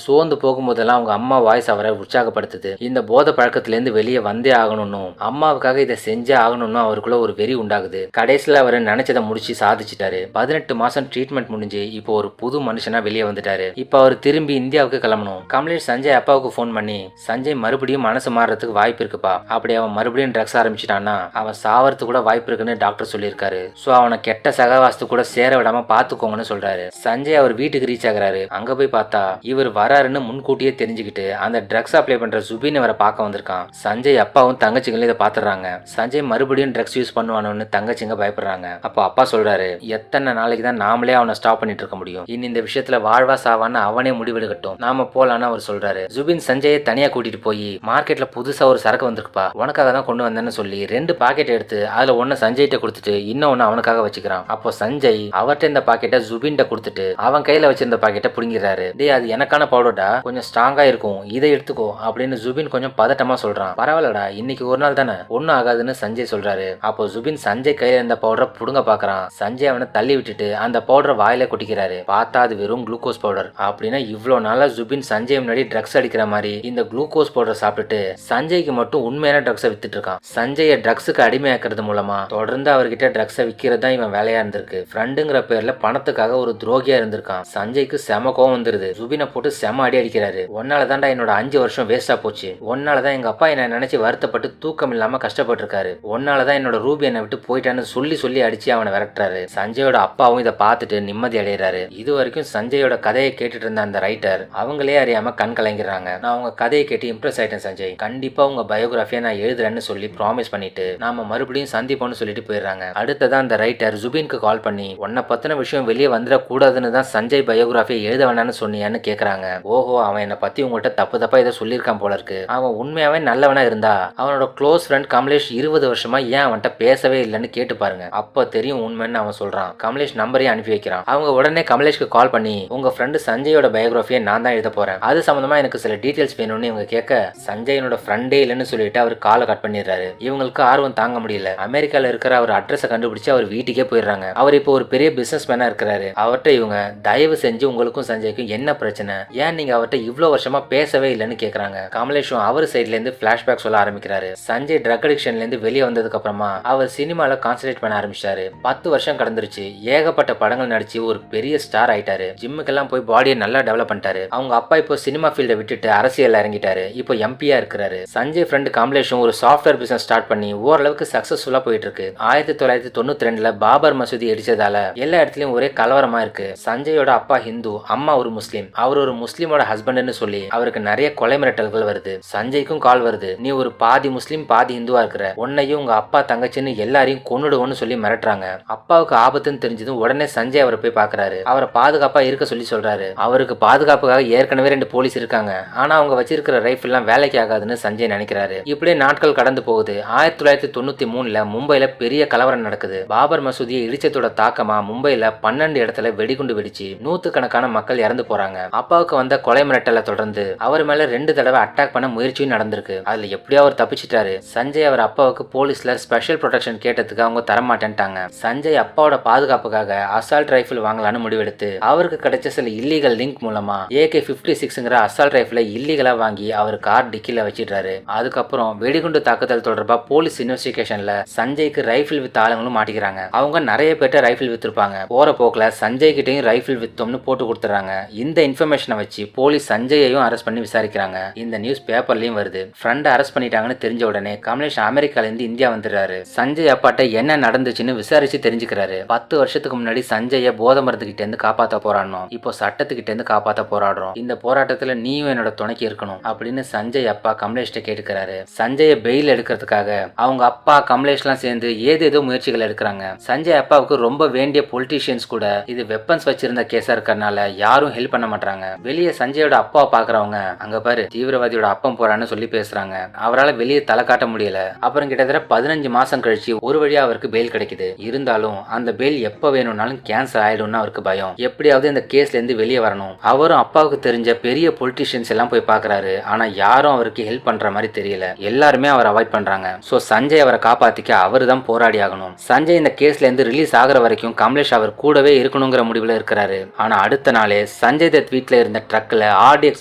[SPEAKER 1] சோர்ந்து போகும்போதெல்லாம் அவங்க அம்மா வாய்ஸ் அவரை உற்சாகப்படுத்துது. இந்த போதை பழக்கத்துல இருந்து வெளியே வந்தே ஆகணும்னு, அம்மாவுக்காக இதை செஞ்சே ஆகணும்னு அவருக்குள்ள ஒரு வெறி உண்டாகுது. கடைசியில அவர் நினைச்சதை முடிச்சு சாதிச்சிட்டாரு. 18 மாசம் ட்ரீட்மெண்ட் முடிஞ்சு இப்போ ஒரு புது மனுஷனா வெளியே வந்துட்டாரு. இப்ப அவர் திரும்பி இந்தியாவுக்கு கிளம்பணும். கமலேஷ் சஞ்சய் அப்பாவுக்கு போன் பண்ணி, சஞ்சய் மறுபடியும் மனசு மாறதுக்கு வாய்ப்பு இருக்குப்பா, அப்படி அவன் மறுபடியும் ட்ரக்ஸ் ஆரம்பிச்சிட்டான்னா அவன் சாவறதுக்கு கூட வாய்ப்பு இருக்குன்னு டாக்டர் சொல்லியிருக்காரு. சோ அவனை கெட்ட சகவாசத்து கூட சேர விடாம பாத்துக்கோங்கன்னு சொல்றாரு. சஞ்சய் அவர் வீட்டுக்கு ரீச் ஆகுறாரு. அங்க போய் பார்த்தா இவர் வராருன்னு முன்கூட்டியே தெரிஞ்சுக்கிட்டு அந்த ட்ரக்ஸ் அப்ளை பண்ற சுபின் அவரை பார்க்க வந்திருக்கான். சஞ்சய் அப்பாவும் தங்கச்சிங்களும் இதை பாத்துறாங்க. சஞ்சய் மறுபடியும் ட்ரக்ஸ் யூஸ் பண்ணுவானு தங்கச்சிங்க பயப்படுறாங்க. அப்போ அப்பா சொல்றாரு, எத்தனை நாளைக்கு தான் நாமளே அவனை ஸ்டாப் பண்ணிட்டு இருக்க முடியும், இனி இந்த விஷயத்துல வாழ்வா சாவான்னு அவனே முடிவெடுக்கட்டும், நாம போலான்னு அவர் சொல்றாரு. சுபின் சஞ்சயை தனியா கூட்டிட்டு போய், மார்க்கெட்ல புதுசா ஒரு சரக்கு வந்திருக்குப்பா, உனக்காக தான் கொண்டு வந்தேன்னு சொல்லி 2 பாக்கெட் எடுத்து அதுல ஒன்னு சஞ்சய்கிட்ட கொடுத்துட்டு இன்னொன்னு அவனுக்காக வச்சுக்கிறான். அப்போ சஞ்சய் அவர்கிட்ட இந்த பாக்கெட்டை சுபின்கிட்ட கொடுத்துட்டு அவன் கையில வச்சிருந்த பாக்கெட்டை புடுங்கிறாரு. டேய், அது எனக்கான பவுடர்டா, கொஞ்சம் ஸ்ட்ராங்கா இருக்கும், இதை எடுத்துக்கோ அப்படின்னு சுபின் கொஞ்சம் பதட்டமா சொல்றான். பரவாயில்லடா, இன்னைக்கு ஒரு நாள் தானே, ஒன்னும் ஆகாதுன்னு சஞ்சய் சொல்றாரு. அப்போ சுபின் சஞ்சய் கையில இருந்த பவுடரை புடுங்க பாக்குறான். சஞ்சய் அவனை தள்ளி விட்டுட்டு அந்த பவுடரை வாயில கொட்டிக்கிறாரு. பார்த்தா அது வெறும் குளுக்கோஸ் பவுடர். அப்படின்னா இவ்வளவு நாளா சுபின் சஞ்சய் முன்னாடி ட்ரக்ஸ் அடிக்கிற மாதிரி இந்த குளுக்கோஸ் பவுடர் சாப்பிட்டுட்டு சஞ்சய்க்கு மட்டும் உண்மையான ட்ரக்ஸை வித்துட்டு இருக்கான். சஞ்சயை ட்ரக்ஸுக்கு அடிமையாக்குறது மூலமா தொடர்ந்து அவர்கிட்ட ட்ரக்ஸை விற்கிறது தான் இவன் வேலையா இருந்திருக்கு. ஃப்ரெண்டுங்கிற பேர்ல பணத்துக்காக ஒரு துரோகியா இருந்திருக்கான். சஞ்சய்க்கு செம கோவம் வந்துருது. சுபினை போட்டு செம அடி அடிக்கிறாரு. ஒன்னாலதான்டா என்னோட 5 வருஷம் வேஸ்டா போச்சு, ஒன்னாலதான் எங்க அப்பா என்ன நினைச்சு வருத்தப்பட்டு தூக்கம் இல்லாம கஷ்டப்பட்டு இருக்காரு, ஒன்னாலதான் என்னோட ரூபி என்னை விட்டு போயிட்டான்னு சொல்லி அடிச்சு அவனை விரட்டுறாரு. சஞ்சயோட அப்பாவும் இதை பார்த்துட்டு நிம்மதி அடைகிறாரு. இது வரைக்கும் சஞ்சயோட கதையை கேட்டுட்டு இருந்த அந்த ரைட்டர் அவங்களே அறியாம கண் கலங்கிறாங்க. நான் உங்க கதையை கேட்டு இம்ப்ரெஸ் ஆயிட்டேன் சஞ்சய், கண்டிப்பா உங்க பயோகிராஃபியை நான் எழுதுறேன்னு சொல்லி ப்ராமிஸ் பண்ணிட்டு நாம மறுபடியும் சந்திப்போம்னு சொல்லிட்டு போயிடுறாங்க. அடுத்ததான் அந்த ரைட்டர் சுபினுக்கு கால் பண்ணி, உன்னை பத்தின விஷயம் வெளியே வந்துடக்கூடாதுன்னு தான் சஞ்சய் பயோகிராஃபியை எழுத வேணான்னு சொன்னியான்னு கேக்குறாங்க. ஓஹோ, அவன் என்னை பத்தி உங்கள்கிட்ட தப்பா இதை சொல்லியிருக்கான் போல இருக்கு. அவன் உண்மையாவே நல்லவனா இருந்தா அவனோட க்ளோஸ் ஃப்ரெண்ட் கமலேஷ் 20 வருஷமா ஏன் அவன்கிட்ட பேசவே இல்லைன்னு கேட்டு பாருங்க, அப்ப தெரியும் உண்மைன்னு அவன் சொல்றான். கமலேஷ் நம்பரையும் அனுப்பி வைக்கிறான். அவங்க உடனே கமலேஷ்க்கு கால் பண்ணி, உங்க ஃப்ரெண்டு சஞ்சயோட பயோகிராஃபியை நான் தான் எழுத போறேன், அது சம்பந்தமா எனக்கு சில டீடைல்ஸ் வேணும்னு இவங்க கேட்க, சஞ்சயனோட ஃப்ரெண்டே இல்லைன்னு சொல்லிட்டு அவர் காலை கட் பண்ணிடுறாரு. இவங்களுக்கு ஆர்வம் தாங்க முடியல. அமெரிக்கால இருக்கிற அவர் அட்ரஸை கண்டுபிடிச்சு அவர் வீட்டுக்கே போயிடுறாங்க. அவர் இப்போ ஒரு பெரிய பிசினஸ் மேனா இருக்கிறாரு. அவர்கிட்ட இவங்க, தயவு செஞ்சு உங்களுக்கும் சஞ்சய்க்கும் என்ன பிரச்சனை, ஏன் நீங்க அவர்கிட்ட இவ்வளவு வருஷமா பேசவே இல்லைன்னு கேக்குறாங்க. கமலேஷும் அவர் சைட்ல இருந்து பிளாஷ்பேக் சொல்ல ஆரம்பிக்கிறாரு. சஞ்சய் ட்ரக் அடிக்ஷன்ல இருந்து வெளியே வந்ததுக்கு அப்புறமா அவர் சினிமால கான்சென்ட்ரேட் பண்ண ஆரம்பிச்சாரு. 10 வருஷம் கடந்துருச்சு. ஏகப்பட்ட படங்கள் நடிச்சு ஒரு பெரிய ஸ்டார் ஆயிட்டாரு. ஜிம்முக்கெல்லாம் போய் பாடியை நல்லா டெவலப் பண்ணிட்டாரு. அவங்க அப்பா இப்போ சினிமா ஃபீல்ட விட்டுட்டு அரசியல் இறங்கிட்டாரு. இப்போ எம்பியா இருக்கிறாரு. சஞ்சய் ஃப்ரெண்ட் கமலேஷும் ஒரு சாஃப்ட்வேர் பிசினஸ் ஸ்டார்ட் பண்ணி ஓரளவுக்கு சக்சஸ்ஃபுல்லா போயிட்டு இருக்கு. 1992ல பாபர் மசூதி இடிச்சதால எல்லா இடத்துலயும் ஒரே கலவரமா இருக்கு. சஞ்சயோட அப்பா ஹிந்து, அம்மா ஒரு முஸ்லீம். அவர் ஒரு முஸ்லீமோட ஹஸ்பண்ட்னு சொல்லி அவருக்கு நிறைய கொலை மிரட்டல்கள் வருது. சஞ்சய்க்கும் கால் வருது, நீ ஒரு பாதி முஸ்லீம் பாதி இந்துவா இருக்கிற, உன்னையும் உங்க அப்பா தங்கச்சின்னு எல்லாரையும் கொன்னுடுவோன்னு சொல்லி மிரட்டுறாங்க. அப்பாவுக்கு ஆபத்துன்னு தெரிஞ்சதும் உடனே சஞ்சய் அவரை போய் பாக்குறாரு. அவரை பாதுகாப்பா இருக்க சொல்லி சொல்றாரு. அவருக்கு பாதுகாப்புக்காக ஏற்கனவே 2 போலீஸ் இருக்காங்க. ஆனா அவங்க வச்சிருக்கிற ரைஃபிள் எல்லாம் வேலைக்கு ஆகாதுன்னு சஞ்சய் நினைக்கிறாரு. இப்படியே நாட்கள் கடந்து போகுது. 1993ல மும்பைல பெரிய கலவரம் நடக்குது. பாபர் மசூதியை இடிச்சதோட தாக்கமா மும்பைல 12 இடத்துல வெடிகுண்டு வெடிச்சு நூத்துக்கணக்கான மக்கள் இறந்து போறாங்க. அப்பாவுக்கு வந்த கொலை மிரட்டலை தொடர்ந்து அவர் மேல 2 தடவை அட்டாக் பண்ண முயற்சியும் நடந்திருக்கு. அதுல எப்படியோ அவர் தப்பிச்சிட்டாரு. சஞ்சய் அவர் அப்பாவுக்கு போலீஸ்ல ஸ்பெஷல் ப்ரொடெக்ஷன் கேட்டதுக்கு அவங்க தரமாட்டேன்ட்டாங்க. சஞ்சய் அப்பாவோட பாதுகாப்புக்காக அசால்ட் ரைஃபிள் வாங்கலான்னு முடிவெடுத்து அவருக்கு கிடைச்ச சில இல்லீகல் லிங்க் மூலமா AK-56ங்கிற அசால்ட் ரைஃபிளை இல்லீகலா வாங்கி அவர் கார் டிக்கில வச்சிடுறாரு. அதுக்கப்புறம் வெடிகுண்டு தாக்குதல் தொடர்பா போலீஸ் இன்வெஸ்டிகேஷன்ல சஞ்சய்க்கு ரைஃபிள் வித் ஆளுங்களும் மாட்டிக்கிறாங்க. அவங்க நிறைய பேர்ட்ட ரைஃபிள் வித்திருப்பாங்க. போற போக்குல சஞ்சய் கிட்டையும் ரைஃபிள் வித்தோம்னு போட்டு கொடுத்துறாங்க. இந்த இன்ஃபர்மேஷனை வச்சு போலீஸ் சஞ்சயையும் அரெஸ்ட் பண்ணி விசாரிக்கிறாங்க. இந்த நியூஸ் பேப்பர்லயும் வருது. ஃப்ரெண்ட் அரெஸ்ட் பண்ணிட்டாங்கன்னு தெரிஞ்ச உடனே கமலேஷ் அமெரிக்கால இருந்து இந்தியா வந்துடுறாரு. சஞ்சய் அப்பாட்ட என்ன நடந்துச்சுன்னு விசாரிச்சு தெரிஞ்சுக்கிறாரு. 10 வருஷத்துக்கு முன்னாடி சஞ்சய போதை மருந்துகிட்ட இருந்து காப்பாத்த போராடணும், இப்போ சட்டத்துக்கிட்ட இருந்து காப்பாத்த போராடுறோம், இந்த போராட்டத்துல நீயும் என்னோட துணைக்கு இருக்கணும் அப்படின்னு சஞ்சய் அப்பா கமலேஷ்ட கேட்டுக்கிறாரு. சஞ்சய பெயில் எடுக்கிறதுக்காக அவங்க அப்பா கமலேஷ்லாம் சேர்ந்து ஏதேதோ முயற்சிகள் எடுக்கிறாங்க. சஞ்சய் அப்பாவுக்கு ரொம்ப வேண்டிய பொலிட்டீஷியன்ஸ் கூட இது வெப்பன்ஸ் வச்சிருந்த கேஸா இருக்கறனால யாரும் ஹெல்ப் பண்ண மாட்டாங்க. வெளியே சஞ்சயோட அப்பாவை பாக்குறவங்க, அங்க பாரு தீவிரவாதியோட அப்பம் போறான்னு சொல்லி பேசுறாங்க. அவரால் வெளியே தலை காட்ட முடியல. அப்புறம் கிட்டத்தட்ட 15 மாசம் கழிச்சு ஒரு வழியா அவருக்கு பெயில் கிடைக்குது. இருந்தாலும் அந்த பெயில் எப்ப வேணும்னாலும் கேன்சல் ஆயிடும்னு அவருக்கு பயம். எப்படியாவது இந்த கேஸ்ல இருந்து வெளியே வரணும். அவரும் அப்பாவுக்கு தெரிஞ்ச பெரிய பொலிட்டீஷியன்ஸ் எல்லாம் போய் பாக்குறாரு. ஆனா யாரும் அவருக்கு ஹெல்ப் பண்ற மாதிரி தெரியல. எல்லாருமே அவர் அவாய்ட் பண்றாங்க. சோ சஞ்சய் அவரை காப்பாத்திக்க அவரு தான் போராடி ஆகணும். சஞ்சய் இந்த கேஸ்ல இருந்து ரிலீஸ் ஆகிற வரைக்கும் கமலேஷ் அவர் கூடவே இருக்கணும் இருக்கணுங்கிற முடிவுல இருக்கிறாரு. ஆனா அடுத்த நாளே சஞ்சய் தத் வீட்டுல இருந்த ட்ரக்ல RDX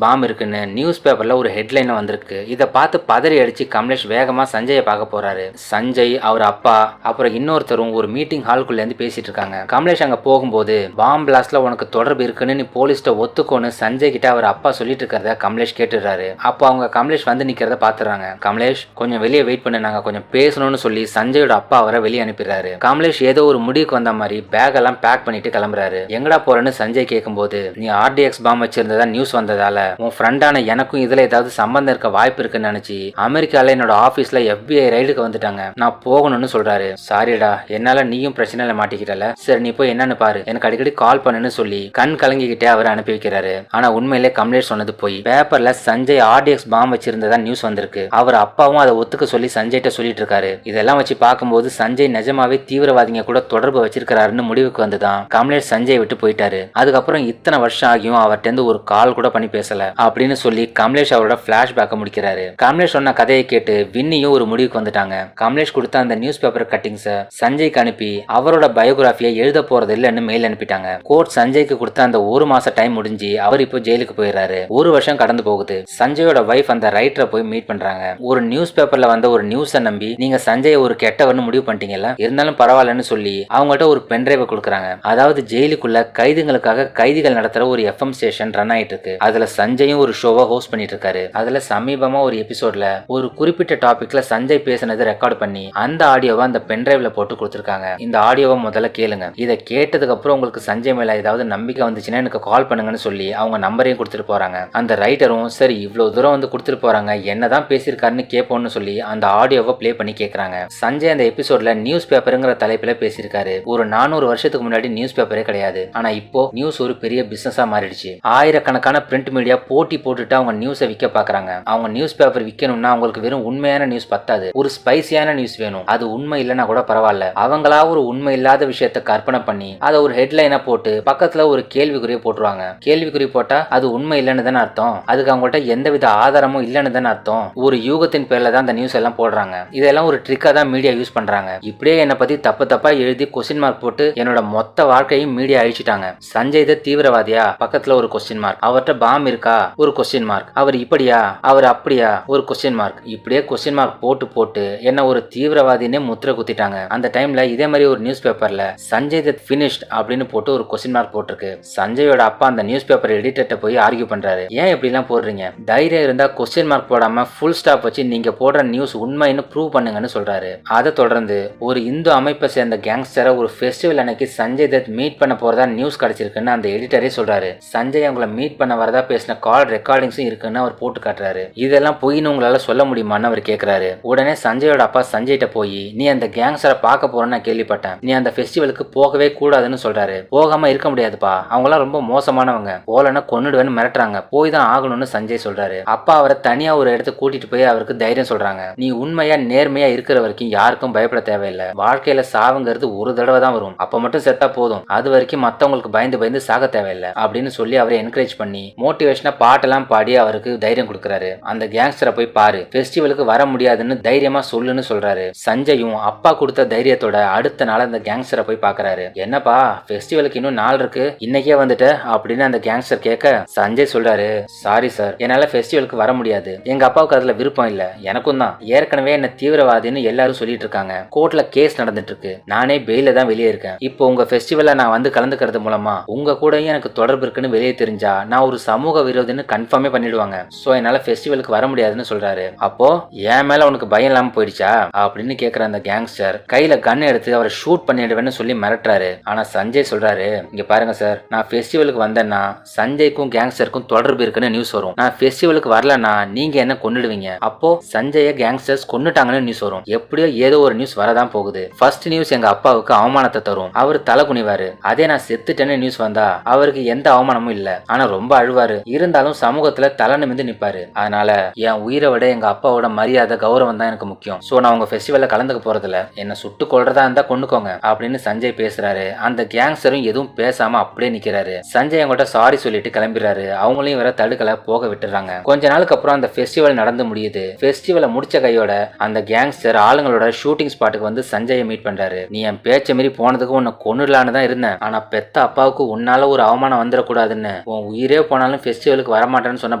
[SPEAKER 1] பாம் இருக்குன்னு நியூஸ் பேப்பர்ல ஒரு ஹெட்லைன் வந்திருக்கு. இதை பார்த்து பதறி அடிச்சு கமலேஷ் வேகமா சஞ்சயை பார்க்க போறாரு. சஞ்சய், அவர் அப்பா, அப்புறம் இன்னொருத்தரும் ஒரு மீட்டிங் ஹால்குள்ள இருந்து பேசிட்டு இருக்காங்க. கமலேஷ் அங்க போகும்போது பாம் பிளாஸ்ட்ல உனக்கு தொடர்பு இருக்குன்னு நீ போலீஸ்ட ஒத்துக்கோன்னு சஞ்சய் கிட்ட அவர் அப்பா சொல்லிட்டு இருக்கிறத கமலேஷ் கேட்டுறாரு. அப்போ அவங்க கமலேஷ் வந்து நிக்கிறத பாத்துறாங்க. கமலேஷ் கொஞ்சம் வெளியே வெயிட் பண்ணு, நாங்க கொஞ்சம் பேசணும்னு சொல்லி சஞ்சயோட அப்பா அவரை வெளியே அனுப்பிடுறாரு. கமலேஷ் ஏதோ ஒரு முடிவுக்கு வந்த மாதிரி பேக் எல்லாம் பேக் பண்ணிட்டு கிளம்புறாரு. எங்கடா போறேன்னு சஞ்சய் கேட்கும்போது, நீ RDX பாம் வச்சிருந்ததா நியூஸ் வந்ததால உன் ஃப்ரெண்டான எனக்கும் இதுல ஏதாவது சம்பந்தம் இருக்க வாய்ப்பு இருக்குன்னு நினைச்சு அமெரிக்கால என்னோட ஆபீஸ்ல FBI ரைடுக்கு வந்துட்டாங்க, நான் போகணும்னு சொல்றாரு. சாரிடா, என்னால நீயும் பிரச்சனையில மாட்டிக்கிட்டல, சரி நீ போய் என்னன்னு பாரு, எனக்கு அடிக்கடி கால் பண்ணுன்னு சொல்லி கண் கலங்கிக்கிட்டே அவர் அனுப்பி வைக்கிறாரு. ஆனா உண்மையிலே கமலேஷ் சொன்னது போய். பேப்பர்ல சஞ்சய் RDX பாம் வச்சிருந்ததா நியூஸ் வந்திருக்கு. அவர் அப்பாவும் அதை ஒத்துக்க சொல்லி சஞ்சய்கிட்ட சொல்லிட்டு இருக்காரு. இதெல்லாம் வச்சு பார்க்கும்போது சஞ்சய் நிஜமாவே தீவிரவாதிங்க கூட தொடர்பு வச்சிருக்காருன்னு முடிவுக்கு வந்துதான் கமலேஷ் சஞ்சய் விட்டு போயிட்டாரு. அதுக்கப்புறம் இத்தனை வருஷம் ஆகியும் அவர்கிட்ட ஒரு கால் கூட பண்ணி பேசல அப்படின்னு சொல்லி கமலேஷ் அவரோட பிளாஷ்பேக்கை முடிக்கிறாரு. கமலேஷ் சொன்ன கதையை கேட்டு வின்னியும் ஒரு முடிவுக்கு வந்துட்டாங்க. கமலேஷ் கொடுத்த அந்த நியூஸ் பேப்பர் கட்டிங்ஸை சஞ்சய்க்கு அனுப்பி அவரோட பயோகிராஃபியை எழுத போறது இல்லைன்னு மெயில் அனுப்பிட்டாங்க. கோர்ட் சஞ்சய்க்கு கொடுத்த அந்த ஒரு மாச டைம் முடிஞ்சு அவர் இப்போ ஜெயிலுக்கு போயிடுறாரு. ஒரு வருஷம் கடந்து போகுது. சஞ்சயோட வைஃப் அந்த ரைட்டரை போய் மீட் பண்றாங்க. ஒரு நியூஸ் பேப்பர்ல வந்த ஒரு நியூஸை நம்பி நீங்க சஞ்சயை ஒரு கெட்டவர்னு முடிவு பண்ணிட்டீங்கல்ல, இருந்தாலும் பரவாயில்லன்னு சொல்லி அவங்கள்ட்ட ஒரு பென்டிரைவை கொடுக்குறாங்க. அதாவது ஜெயிலுக்குள்ள கைதிகளுக்காக கைதிகள் நடத்துற ஒரு FM ஸ்டேஷன் ரன் ஆயிட்டு இருக்கு. அதுல சஞ்சயும் ஒரு ஷோவை ஹோஸ்ட் பண்ணிட்டு இருக்காரு. அதுல சமீபமா ஒரு எபிசோட்ல ஒரு குறிப்பிட்ட டாபிக்ல சஞ்சய் பேசினதை ரெக்கார்ட் பண்ணி அந்த ஆடியோவை அந்த பென்டிரைவ்ல போட்டு கொடுத்துருக்காங்க. இந்த ஆடியோவை முதல்ல கேளுங்க. இதை கேட்டதுக்கு அப்புறம் உங்களுக்கு சஞ்சய் மேல ஏதாவது நம்பிக்கை வந்துச்சுன்னா எனக்கு கால் பண்ணுங்கன்னு சொல்லி அவங்க நம்பரையும் கொடுத்துட்டு போறாங்க. அந்த ரைட்டரும் சரி இவ்வளவு தூரம் வந்து கொடுத்துட்டு போறாங்க, என்னதான் பேசியிருக்காருன்னு கேட்போம்னு சொல்லி அந்த ஆடியோவை பிளே பண்ணி கேட்கறாங்க. சஞ்சய் அந்த எபிசோட்ல நியூஸ் பேப்பருங்கிற தலைப்புல பேசியிருக்காரு. ஒரு 400 வருஷத்துக்கு முன்னாடி நியூஸ் பேப்பரே கிடையாது. ஆனா இப்போ நியூஸ் ஒரு பெரிய பிசினஸா மாறிடுச்சு. ஆயிரக்கணக்கான பிரிண்ட் மீடியா போட்டி போட்டுட்டு அவங்க நியூஸை விற்க பாக்குறாங்க. அவங்க நியூஸ் பேப்பர் விற்கணும்னா அவங்களுக்கு வெறும் உண்மையான நியூஸ் பத்தாது, ஒரு ஸ்பைசியான நியூஸ் வேணும். அது உண்மை இல்லைன்னா கூட பரவாயில்ல, அவங்களா ஒரு உண்மை இல்லாத விஷயத்த கற்பனை பண்ணி அதை ஒரு ஹெட்லைனா போட்டு பக்கத்துல ஒரு கேள்விக்குறியை போட்டுருவாங்க. கேள்விக்குறி போட்டா அது உண்மை இல்லைன்னு தானே அர்த்தம், அதுக்கு அவங்கள்ட்ட எந்தவித ஆதாரமும் இல்லைன்னு தானே அர்த்தம். ஒரு யூகத்தின் பேர்ல தான் அந்த நியூஸ் எல்லாம் போடுறாங்க. இதெல்லாம் ஒரு ட்ரிக்கா தான் மீடியா யூஸ் பண்றாங்க. இப்படியே என்னை பத்தி தப்பு தப்பா எழுதி கொஸ்டின் மார்க் போட்டு என்னோட மொத்த வாழ்க்கையும் மீடியா அழிச்சிட்டாங்க. சஞ்சய் தத் தீவிரவாதியா, பக்கத்துல ஒரு கொஸ்டின் மார்க். அவர்கிட்ட பாம் இருக்கா, ஒரு கொஸ்டின் மார்க். அவர் இப்படியா, அவர் அப்படியா, ஒரு கொஸ்டின் மார்க். இப்படியே கொஸ்டின் மார்க் போட்டு போட்டு என்ன ஒரு தீவிரவாதினே முத்திர குத்திட்டாங்க. அந்த டைம்ல இதே மாதிரி ஒரு நியூஸ் பேப்பர்ல சஞ்சய் தத் பினிஷ்ட் அப்படின்னு போட்டு ஒரு கொஸ்டின் மார்க் போட்டிருக்கு. சஞ்சயோட அப்பா அந்த நியூஸ் பேப்பர் எடிட்டர்ட்ட போய் ஆர்கியூ பண்றாரு. ஏன் இப்படி எல்லாம் போடுறீங்க, தைரியம் இருந்தா கொஸ்டின் மார்க் போடாம ஃபுல் ஸ்டாப் வச்சு நீங்க போடுற நியூஸ் உண்மைன்னு ப்ரூவ் பண்ணுங்கன்னு சொல்றாரு. அதை தொடர்ந்து ஒரு இந்து அமைப்பை சேர்ந்த கேங்ஸ்டரை ஒரு ஃபெஸ்டிவல் அன்னைக்கு சஞ்சய் தத் மீட் பண்ண போறதா நியூஸ் கிடைச்சிருக்குன்னு அந்த எடிட்டரே சொல்றாரு. சஞ்சய் அவங்கள மீட் பண்ண வரதா பேசின கால் ரெக்கார்டிங்ஸும் இருக்குன்னு அவர் போட்டு காட்டுறாரு. இதெல்லாம் பொய்னு உங்களால சொல்ல முடியுமான்னு அவர் கேட்கிறாரு. உடனே சஞ்சயோட அப்பா சஞ்சய்கிட்ட போய், நீ அந்த கேங்ஸ்டரை பார்க்க போறேன்னு நான் கேள்விப்பட்டேன், நீ அந்த ஃபெஸ்டிவலுக்கு போகவே கூடாதுன்னு சொல்றாரு. போகாம இருக்க முடியாதுப்பா, அவங்களாம் ரொம்ப மோசமானவங்க, போலன்னா கொன்னுடுவேன்னு மிரட்டுறாங்க, போய் தான் ஆகணும்னு சஞ்சய் சொல்றாரு. அப்பா அவரை தனியா ஒரு இடத்துக்கு கூட்டிட்டு போய் அவருக்கு தைரியம் சொல்றாங்க. நீ உண்மையா நேர்மையா இருக்கிற வரைக்கும் யாருக்கும் பயப்பட தேவையில்லை, வாழ்க்கையில சாவுங்கிறது ஒரு தடவை தான் வரும், அப்ப மட்டும் செத்தா போதும், அது வரைக்கும் மத்தவங்களுக்கு பயந்து பயந்து சாக தேவையில்லை அப்படின்னு சொல்லி அவரை என்கரேஜ் பண்ணி மோட்டிவேஷனா பாட்டெல்லாம் பாடி அவருக்கு தைரியம் கொடுக்கறாரு. அந்த கேங்ஸ்டரை போய் பாரு, ஃபெஸ்டிவலுக்கு வர முடியாதுன்னு தைரியமா சொல்லுன்னு சொல்றாரு. சஞ்சயும் அப்பா கொடுத்த தைரியத்தோட அடுத்த நாள் அந்த கேங்ஸ்டரை போய் பாக்குறாரு. என்னப்பா ஃபெஸ்டிவலுக்கு இன்னும் நாள் இருக்கு, இன்னைக்கே வந்துட்ட அப்படின்னு அந்த கேங்ஸ்டர் கேட்க சஞ்சய் சொல்றாரு, சாரி சார், என்னால ஃபெஸ்டிவலுக்கு வர முடியாது, எங்க அப்பாவுக்கு அதுல விருப்பம் இல்ல, எனக்கும் தான், ஏற்கனவே என்ன தீவிரவாதின்னு எல்லாரும் சொல்லிட்டு இருக்காங்க, கோர்ட்ல கேஸ் நடந்துட்டு இருக்கு, நானே பெயில தான் வெளியே இருக்கேன், இப்போ உங்க ஃபெஸ்டிவல்ல நான் வந்து கலந்துக்கிறது மூலமா உங்க கூட எனக்கு தொடர்பு இருக்குன்னு வெளியே தெரிஞ்சா நான் ஒரு சமூக விரோதின்னு கன்ஃபார்மே பண்ணிடுவாங்க, சோ என்னால ஃபெஸ்டிவலுக்கு வர முடியாதுன்னு சொல்றாரு. அப்போ என் மேல உனக்கு பயம் இல்லாம போயிடுச்சா அப்படின்னு கேக்குற அந்த கேங்ஸ்டர் கையில கன் எடுத்து அவரை ஷூட் பண்ணிடுவேன்னு சொல்லி மிரட்டுறாரு. ஆனா சஞ்சய் சொல்றாரு, இங்க பாருங்க சார், நான் ஃபெஸ்டிவலுக்கு வந்தேன்னா சஞ்சய்க்கும் கேங்ஸ்டருக்கும் தொடர்பு இருக்குன்னு நியூஸ் வரும், நான் ஃபெஸ்டிவலுக்கு வரலன்னா நீங்க என்ன கொன்னுடுவீங்க, அப்போ சஞ்சய கேங்ஸ்டர்ஸ் கொன்னுட்டாங்கன்னு நியூஸ் வரும், எப்படியோ ஏதோ ஒரு நியூஸ் வரதான் போகுது, ஃபர்ஸ்ட் நியூஸ் எங்க அப்பாவுக்கு அவமானத்தை தரும், அவர் தலை குனிவாரு, அதே நான் செத்துட்டேன்னு நியூஸ் வந்தா அவருக்கு எந்த அவமானமும் இல்ல, ஆனா ரொம்ப அழுவாரு, இருந்தாலும் சமூகத்துல தலை நிமிந்து நிப்பாரு, அதனால என் உயிரை விட எங்க அப்பாவோட மரியாதை கௌரவம் தான் எனக்கு முக்கியம், சோ நான் உங்க ஃபெஸ்டிவல்ல கலந்துக்க போறதுல என்ன சுட்டு கொள்றதா இருந்தா கொண்டுக்கோங்க அப்படின்னு சஞ்சய் பேசுறாரு. அந்த கேங்ஸ்டரும் எதுவும் பேசாம அப்படியே நிக்கிறாரு. சஞ்சய் அவங்கள்ட்ட சாரி சொல்லிட்டு கிளம்பிடுறாரு. அவங்களையும் வேற தடுக்கல, போக விட்டுறாங்க. கொஞ்ச நாளுக்கு அப்புறம் அந்த ஃபெஸ்டிவல் நடந்து முடியுது. ஃபெஸ்டிவலை முடிச்ச கையோட அந்த கேங்ஸ்டர் ஆளுங்களோட ஷூட்டிங் ஸ்பாட்டுக்கு வந்து சஞ்சயை மீட் பண்றாரு. நீ என் பேச்ச மீறி போனதுக்கு உன்னை கொன்னுடலான்னு தான் இருந்தேன், இருந்தேன். ஆனா பெத்த அப்பாவுக்கு உன்னால ஒரு அவமானம் வந்துடக்கூடாதுன்னு உன் உயிரே போனாலும் ஃபெஸ்டிவலுக்கு வரமாட்டேன்னு சொன்ன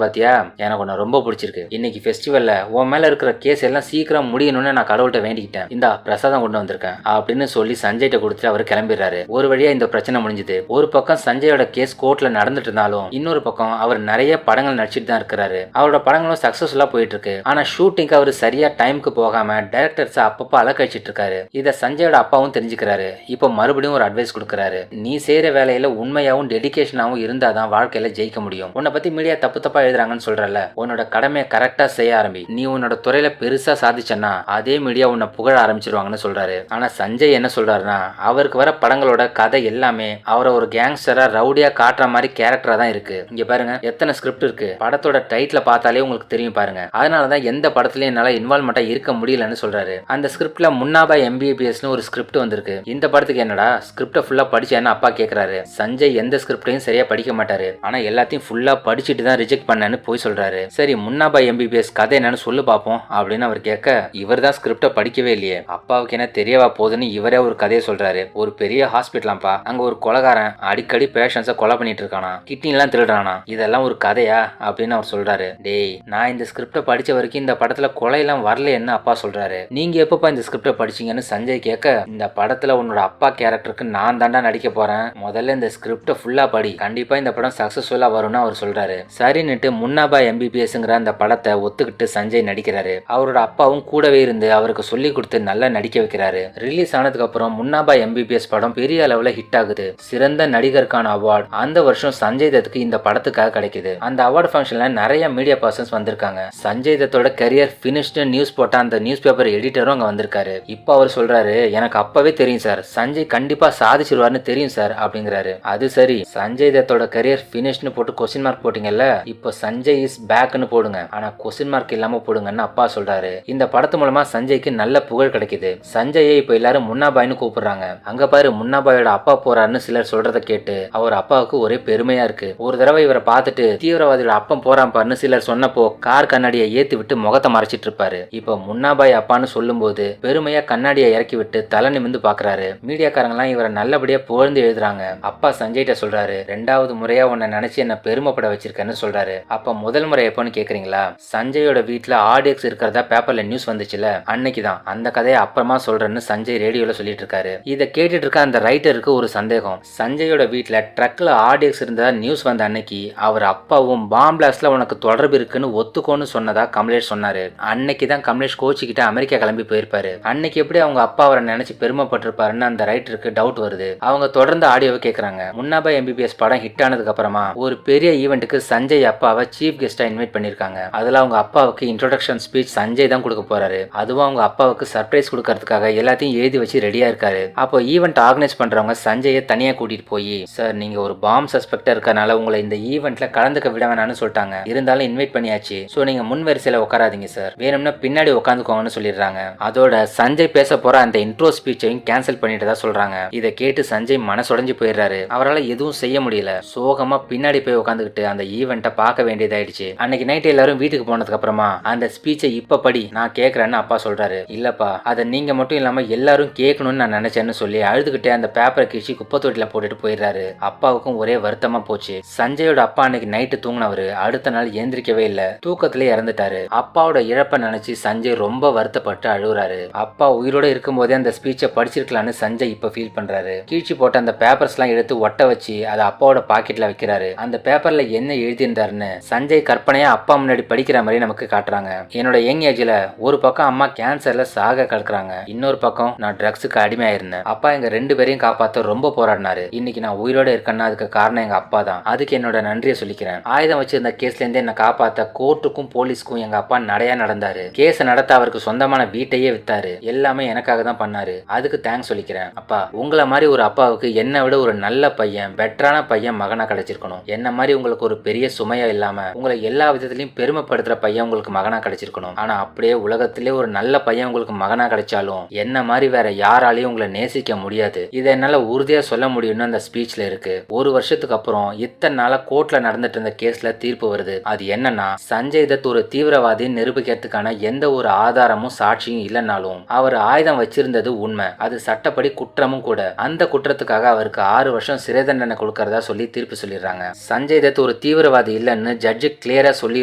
[SPEAKER 1] பாத்தியா, எனக்கு உன்னை ரொம்ப பிடிச்சிருக்கு. இன்னைக்கு ஃபெஸ்டிவல்ல உன் மேல இருக்கிற கேஸ் எல்லாம் சீக்கிரம் முடியணும்னு நான் கடவுள்கிட்ட வேண்டிக்கிட்டேன். இந்தா பிரசாதம் கொண்டு வந்திருக்கேன் அப்படின்னு சொல்லி சஞ்சய்கிட்ட கொடுத்துட்டு அவர் கிளம்பிடுறாரு. ஒரு வழியா இந்த பிரச்சனை முடிஞ்சது. ஒரு பக்கம் சஞ்சயோட கேஸ் கோர்ட்ல நடந்துட்டு இருந்தாலும் இன்னொரு பக்கம் அவர் நிறைய படங்கள் நடிச்சிட்டு தான் இருக்கிறாரு. அவரோட படங்களும் சக்சஸ்ஃபுல்லா போயிட்டு இருக்கு. ஆனா ஷூட்டிங்க்கு அவர் சரியா டைமுக்கு போகாம டைரக்டர்ஸ் அப்பப்ப அலக்கழிச்சிட்டு இருக்காரு. இத சஞ்சயோட அப்பாவும் தெரிஞ்சுக்கிறாரு. இப்போ மறுபடியும் ஒரு அட்வைஸ் கொடுக்கறாரு. நீ செய்யற வேலையில உண்மையாவும் டெடிகேஷனாவும் இருந்தாதான் வாழ்க்கையில ஜெயிக்க முடியும். உன்னை பத்தி மீடியா தப்பு தப்பா எழுதுறாங்கன்னு சொல்றல, உன்னோட கடமையை கரெக்டா செய்ய ஆரம்பி. நீ உன்னோட துறையில பெருசா சாதிச்சனா அதே மீடியா உன்னை புகழ ஆரம்பிச்சிருவாங்கன்னு சொல்றாரு. ஆனா சஞ்சய் என்ன சொல்றாருன்னா, அவருக்கு வர படங்களோட கதை எல்லாமே அவரை ஒரு கேங்ஸ்டரா ரவுடியா காட்டுற மாதிரி கேரக்டரா தான் இருக்கு. இங்க பாருங்க எத்தனை ஸ்கிரிப்ட் இருக்கு. படத்தோட டைட்டில பார்த்தாலே உங்களுக்கு தெரியும் பாருங்க. அதனாலதான் எந்த படத்துலயும் என்னால இன்வால்வ்மெண்டா இருக்க முடியலன்னு சொல்றாரு. அந்த ஸ்கிரிப்ட்ல முன்னாபா MBBSன்னு ஒரு ஸ்கிரிப்ட் வந்திருக்கு. இந்த படத்துக்கு என்னடா ஸ்கிரிப்ட ஃபுல்லா படிச்சேன்னு அப்பா கேக்குறாரு. சஞ்சய் எந்த ஸ்கிரிப்டையும் சரியா படிக்க மாட்டாரு. ஆனா எல்லாத்தையும் ஃபுல்லா படிச்சுட்டு தான் ரிஜெக்ட் பண்ணேன்னு போய் சொல்றாரு. சரி முன்னாபா MBBS கதை என்னன்னு சொல்லு பாப்போம் அப்படின்னு அவர் கேட்க, இவர் தான் ஸ்கிரிப்ட படிக்கவே இல்லையே, அப்பாவுக்கு என்ன தெரியவா போகுதுன்னு இவரே ஒரு கதையை சொல்றாரு. ஒரு பெரிய ஹாஸ்பிட்டலாம்பா, அங்க ஒரு கொலைகாரன் அடிக்கடி பேஷன்ஸை கொலை பண்ணிட்டு இருக்கானா, கிட்னி எல்லாம் திருடுறானா, இதெல்லாம் ஒரு கதையா அப்படின்னு அவர் சொல்றாரு. டேய், நான் இந்த ஸ்கிரிப்ட படிச்ச வரைக்கும் இந்த படத்துல கொலை எல்லாம் வரலன்னு அப்பா சொல்றாரு. நீங்க எப்பப்பா இந்த ஸ்கிரிப்ட படிச்சீங்கன்னு சஞ்சய் கேட்க, இந்த படத்துல உன்னோட அப்பா கேரக்டருக்கு நான் தாண்டா நடிக்க போறேன், முதல்ல இந்த ஸ்கிரிப்ட ஃபுல்லா படி, கண்டிப்பா இந்த படம் சக்சஸ்ஃபுல்லா வரும்னு அவர் சொல்றாரு. சரின்னுட்டு முன்னாபா MBBSங்கிற அந்த படத்தை ஒத்துக்கிட்டு சஞ்சய் நடிக்கிறாரு. அவரோட அப்பாவும் கூடவே இருந்து அவருக்கு சொல்லி கொடுத்து நல்லா நடிக்க வைக்கிறாரு. ரிலீஸ் ஆனதுக்கு அப்புறம் முன்னாபா MBBS படம் பெரிய அளவுல ஹிட் ஆகுது. சிறந்த நடிகருக்கான அவார்டு அந்த வருஷம் சஞ்சய் தத்துக்கு இந்த படத்துக்காக கிடைக்குது. அந்த அவார்டு ஃபங்க்ஷன்ல நிறைய மீடியா பர்சன்ஸ் வந்திருக்காங்க. சஞ்சய் தத்தோட கரியர் பினிஷ்டு நியூஸ் போட்ட அந்த நியூஸ் பேப்பர் எடிட்டரும் அங்க வந்திருக்காரு. இப்போ அவர் சொல்றாரு, எனக்கு அப்பவே தெரியும் சார், சஞ்சய் கண்டிப்பா சாதிச்சிருவார்னு தெரியும் சார் அப்படிங்கிறாரு. அது சரி, சஞ்சய் தத்தோட கரியர் பினிஷ்னு போட்டு கொஸ்டின் மார்க் போட்டீங்கல்ல, இப்போ சஞ்சய் இஸ் பேக்னு போடுங்க, ஆனா கொஸ்டின் மார்க் இல்லாம போடுங்கன்னு அப்பா சொல்றாரு. இந்த படத்து மூலமா சஞ்சய்க்கு நல்ல புகழ் கிடைக்குது. சஞ்சயை இப்போ எல்லாரும் முன்னாபாய்னு கூப்பிடுறாங்க. அங்க பாரு முன்னாபாயோட அப்பா போறாருன்னு சிலர் சொல்றதை கேட்டு அவர் அப்பாவுக்கு ஒரே பெருமையா இருக்கு. ஒரு தடவை இவரை பார்த்துட்டு தீவிரவாதியோட அப்பம் போறான் பாருன்னு சிலர் சொன்னப்போ கார் கண்ணாடியை ஏத்தி விட்டு முகத்தை மறைச்சிட்டு இருப்பாரு. இப்போ முன்னாபாய் அப்பான்னு சொல்லும் போது பெருமையா கண்ணாடியை இறக்கி விட்டு தலை நிமிந்து பாக்குறாரு. மீடியாக்காரங்க எல்லாம் இவரை நல்லபடியா புகழ்ந்து எழுதுறாங்க. அப்பா சஞ்சய்கிட்ட சொல்றாரு, ரெண்டாவது முறையா உன்னை நினைச்சு என்ன பெருமைப்பட வச்சிருக்கேன்னு சொல்றாரு. அப்ப முதல் முறை எப்போன்னு கேக்குறீங்களா, சஞ்சயோட வீட்டுல ஆடியக்ஸ் இருக்கிறதா பேப்பர்ல நியூஸ் வந்துச்சுல, அன்னைக்குதான். அந்த கதையை அப்புறமா சொல்றேன்னு சஞ்சய் ரேடியோல சொல்லிட்டு இருக்காரு. இதை கேட்டுட்டு இருக்க அந்த ரைட்டருக்கு ஒரு சந்தேகம். சஞ்சயோட வீட்டுல ட்ரக்ல ஆடியக்ஸ் இருந்ததா நியூஸ் வந்த அன்னைக்கு அவர் அப்பாவும் பாம் பிளாஸ்ட்ல உனக்கு தொடர்பு இருக்குன்னு ஒத்துக்கோன்னு சொன்னதா கமலேஷ் சொன்னாரு. அன்னைக்குதான் கமலேஷ் கோச்சிக்கிட்ட அமெரிக்கா கிளம்பி போயிருப்பாரு. அன்னைக்கு எப்படி அவங்க அப்பா அவரை நினைச்சு பெருமைப்பட்டிருப்பாருன்னு அந்த ரைட்டருக்கு டவுட் வருது. அவங்க தொடர்ந்து ஆடியோவை கேட்கறாங்க. முன்னாபா MBBS படம் ஹிட் ஆனதுக்கு அப்புறமா ஒரு பெரிய ஈவெண்ட்டுக்கு சஞ்சய் அப்பாவை சீஃப் கெஸ்டா இன்வைட் பண்ணிருக்காங்க. அதுல அவங்க அப்பாவுக்கு இன்ட்ரோடக்ஷன் ஸ்பீச் சஞ்சய் தான் கொடுக்க போறாரு. அதுவும் அவங்க அப்பாவுக்கு சர்ப்ரைஸ் கொடுக்கறதுக்காக எல்லாத்தையும் எழுதி வச்சு ரெடியா இருக்காரு. அப்போ ஈவெண்ட் ஆர்கனைஸ் பண்றவங்க சஞ்சயை தனியா கூட்டிட்டு போய், சார் நீங்க ஒரு பாம் சஸ்பெக்டா இருக்கறனால உங்களை இந்த ஈவெண்ட்ல கலந்துக்க விட வேணாம்னு சொல்லிட்டாங்க, இருந்தாலும் இன்வைட் பண்ணியாச்சு, சோ நீங்க முன் வரிசையில உட்காராதீங்க சார், வேணும்னா பின்னாடி உட்காந்துக்கோங்கன்னு சொல்லிடுறாங்க. அதோட சஞ்சய் பேச போற அந்த இன்ட்ரோ ஸ்பீச்சையும் கேன்சல் பண்ணிட்டதா சொல்றாங்க. இதை கேட்டு சஞ்சய் மனசுடைஞ்சு போயிடுறாரு. அவரால் எதுவும் செய்ய முடியல. சோகமா பின்னாடி போய் உட்காந்துக்கிட்டு அந்த ஈவெண்ட்டை பார்க்க வேண்டியதாயிடுச்சு. அன்னைக்கு நைட் எல்லாரும் வீட்டுக்கு போனதுக்கு அப்புறமா அந்த ஸ்பீச்சை இப்ப படி, நான் கேட்கறேன்னு அப்பா சொல்றாரு. இல்லப்பா, அதை நீங்க மட்டும் இல்லாம எல்லாரும் கேட்கணும்னு நான் நினைச்சேன்னு சொல்லி அழுதுகிட்டே அந்த பேப்பரை கிழிச்சு குப்பை தொட்டில போட்டுட்டு போயிடுறாரு. அப்பாவுக்கும் ஒரே வருத்தமா போச்சு. சஞ்சயோட அப்பா அன்னைக்கு நைட்டு தூங்கினவரு அடுத்த நாள் எந்திரிக்கவே இல்ல, தூக்கத்திலே இறந்துட்டாரு. அப்பாவோட இழப்பை நினைச்சு சஞ்சய் ரொம்ப வருத்தப்பட்டு அழுகுறாரு. அப்பா உயிரோட இருக்கும் போதே அந்த ஸ்பீச்சை படிச்சிருக்கலான்னு சஞ்சய் இப்ப ஃபீல் பண்றாரு. கீழ்ச்சி போட்ட அந்த பேப்பர்ஸ் எல்லாம் எடுத்து ஒட்ட வச்சு அதை அப்பாவோட பாக்கெட்ல வைக்கிறாரு. அந்த பேப்பர்ல என்ன எழுதியிருந்தாருன்னு சஞ்சய் கற்பனையா அப்பா முன்னாடி படிக்கிற மாதிரி நமக்கு காட்டுறாங்க. என்னோட யங் ஏஜ்ல ஒரு பக்கம் அம்மா கேன்சர்ல சாக கலக்குறாங்க, இன்னொரு பக்கம் நான் ட்ரக்ஸுக்கு அடிமையாயிருந்தேன். அப்பா எங்க ரெண்டு பேரையும் காப்பாத்த ரொம்ப போராடினாரு. இன்னைக்கு நான் உயிரோட இருக்கேன்னா அதுக்கு காரணம் எங்க அப்பா தான். அதுக்கு என்னோட நன்றியை சொல்லிக்கிறேன். ஆயுதம் வச்சிருந்த கேஸ்ல இருந்து என்ன காப்பாத்த கோர்ட்டுக்கும் போலீஸ்க்கும் எங்க அப்பா நடையா நடந்தாரு. கேஸ நடத்த அவருக்கு சொந்தமான வீட்டையே வித்தாரு. எல்லாமே எனக்காக தான் பண்ணாரு. அதுக்கு தேங்க்ஸ் சொல்லிக்கிறேன். அப்பா, உங்களை மாதிரி ஒரு அப்பாவுக்கு என்னை விட ஒரு நல்ல பையன், பெட்டரான பையன் மகனா கிடைச்சிருக்கணும். என்ன மாதிரி உங்களுக்கு ஒரு பெரிய சுமையா இல்லாம உங்களை எல்லா விதத்திலையும் பெருமைப்படுத்துற பையன் உங்களுக்கு மகனா கிடைச்சிருக்கணும். ஆனா அப்படியே உலகத்திலே ஒரு நல்ல பையன் உங்களுக்கு மகனா கிடைச்சாலும் என்ன மாதிரி வேற யாராலையும் உங்களை நேசிக்க முடியாது. இதை என்னால உறுதியா சொல்ல முடியும்னு அந்த ஸ்பீச்ல இருக்கு. ஒரு வருஷத்துக்கு அப்புறம் இத்தனை நாளா கோர்ட்ல நடந்துட்டு இருந்த கேஸ்ல தீர்ப்பு வருது. அது என்னன்னா, சஞ்சய் தத் ஒரு தீவிரவாதி நிரூபிக்கிறதுக்கான எந்த ஒரு ஆதாரமும் சாட்சியும் இல்லைனாலும் அவர் ஆயுதம் வச்சிருந்தது உண்மை, அது சட்டப்படி குற்றமும் கூட. அந்த குற்றம் கொன்றதுக்காக அவருக்கு 6 வருஷம் சிறை தண்டனை கொடுக்கறதா சொல்லி தீர்ப்பு சொல்லிடுறாங்க. சஞ்சய் தத் ஒரு தீவிரவாதி இல்லைன்னு ஜட்ஜு கிளியரா சொல்லி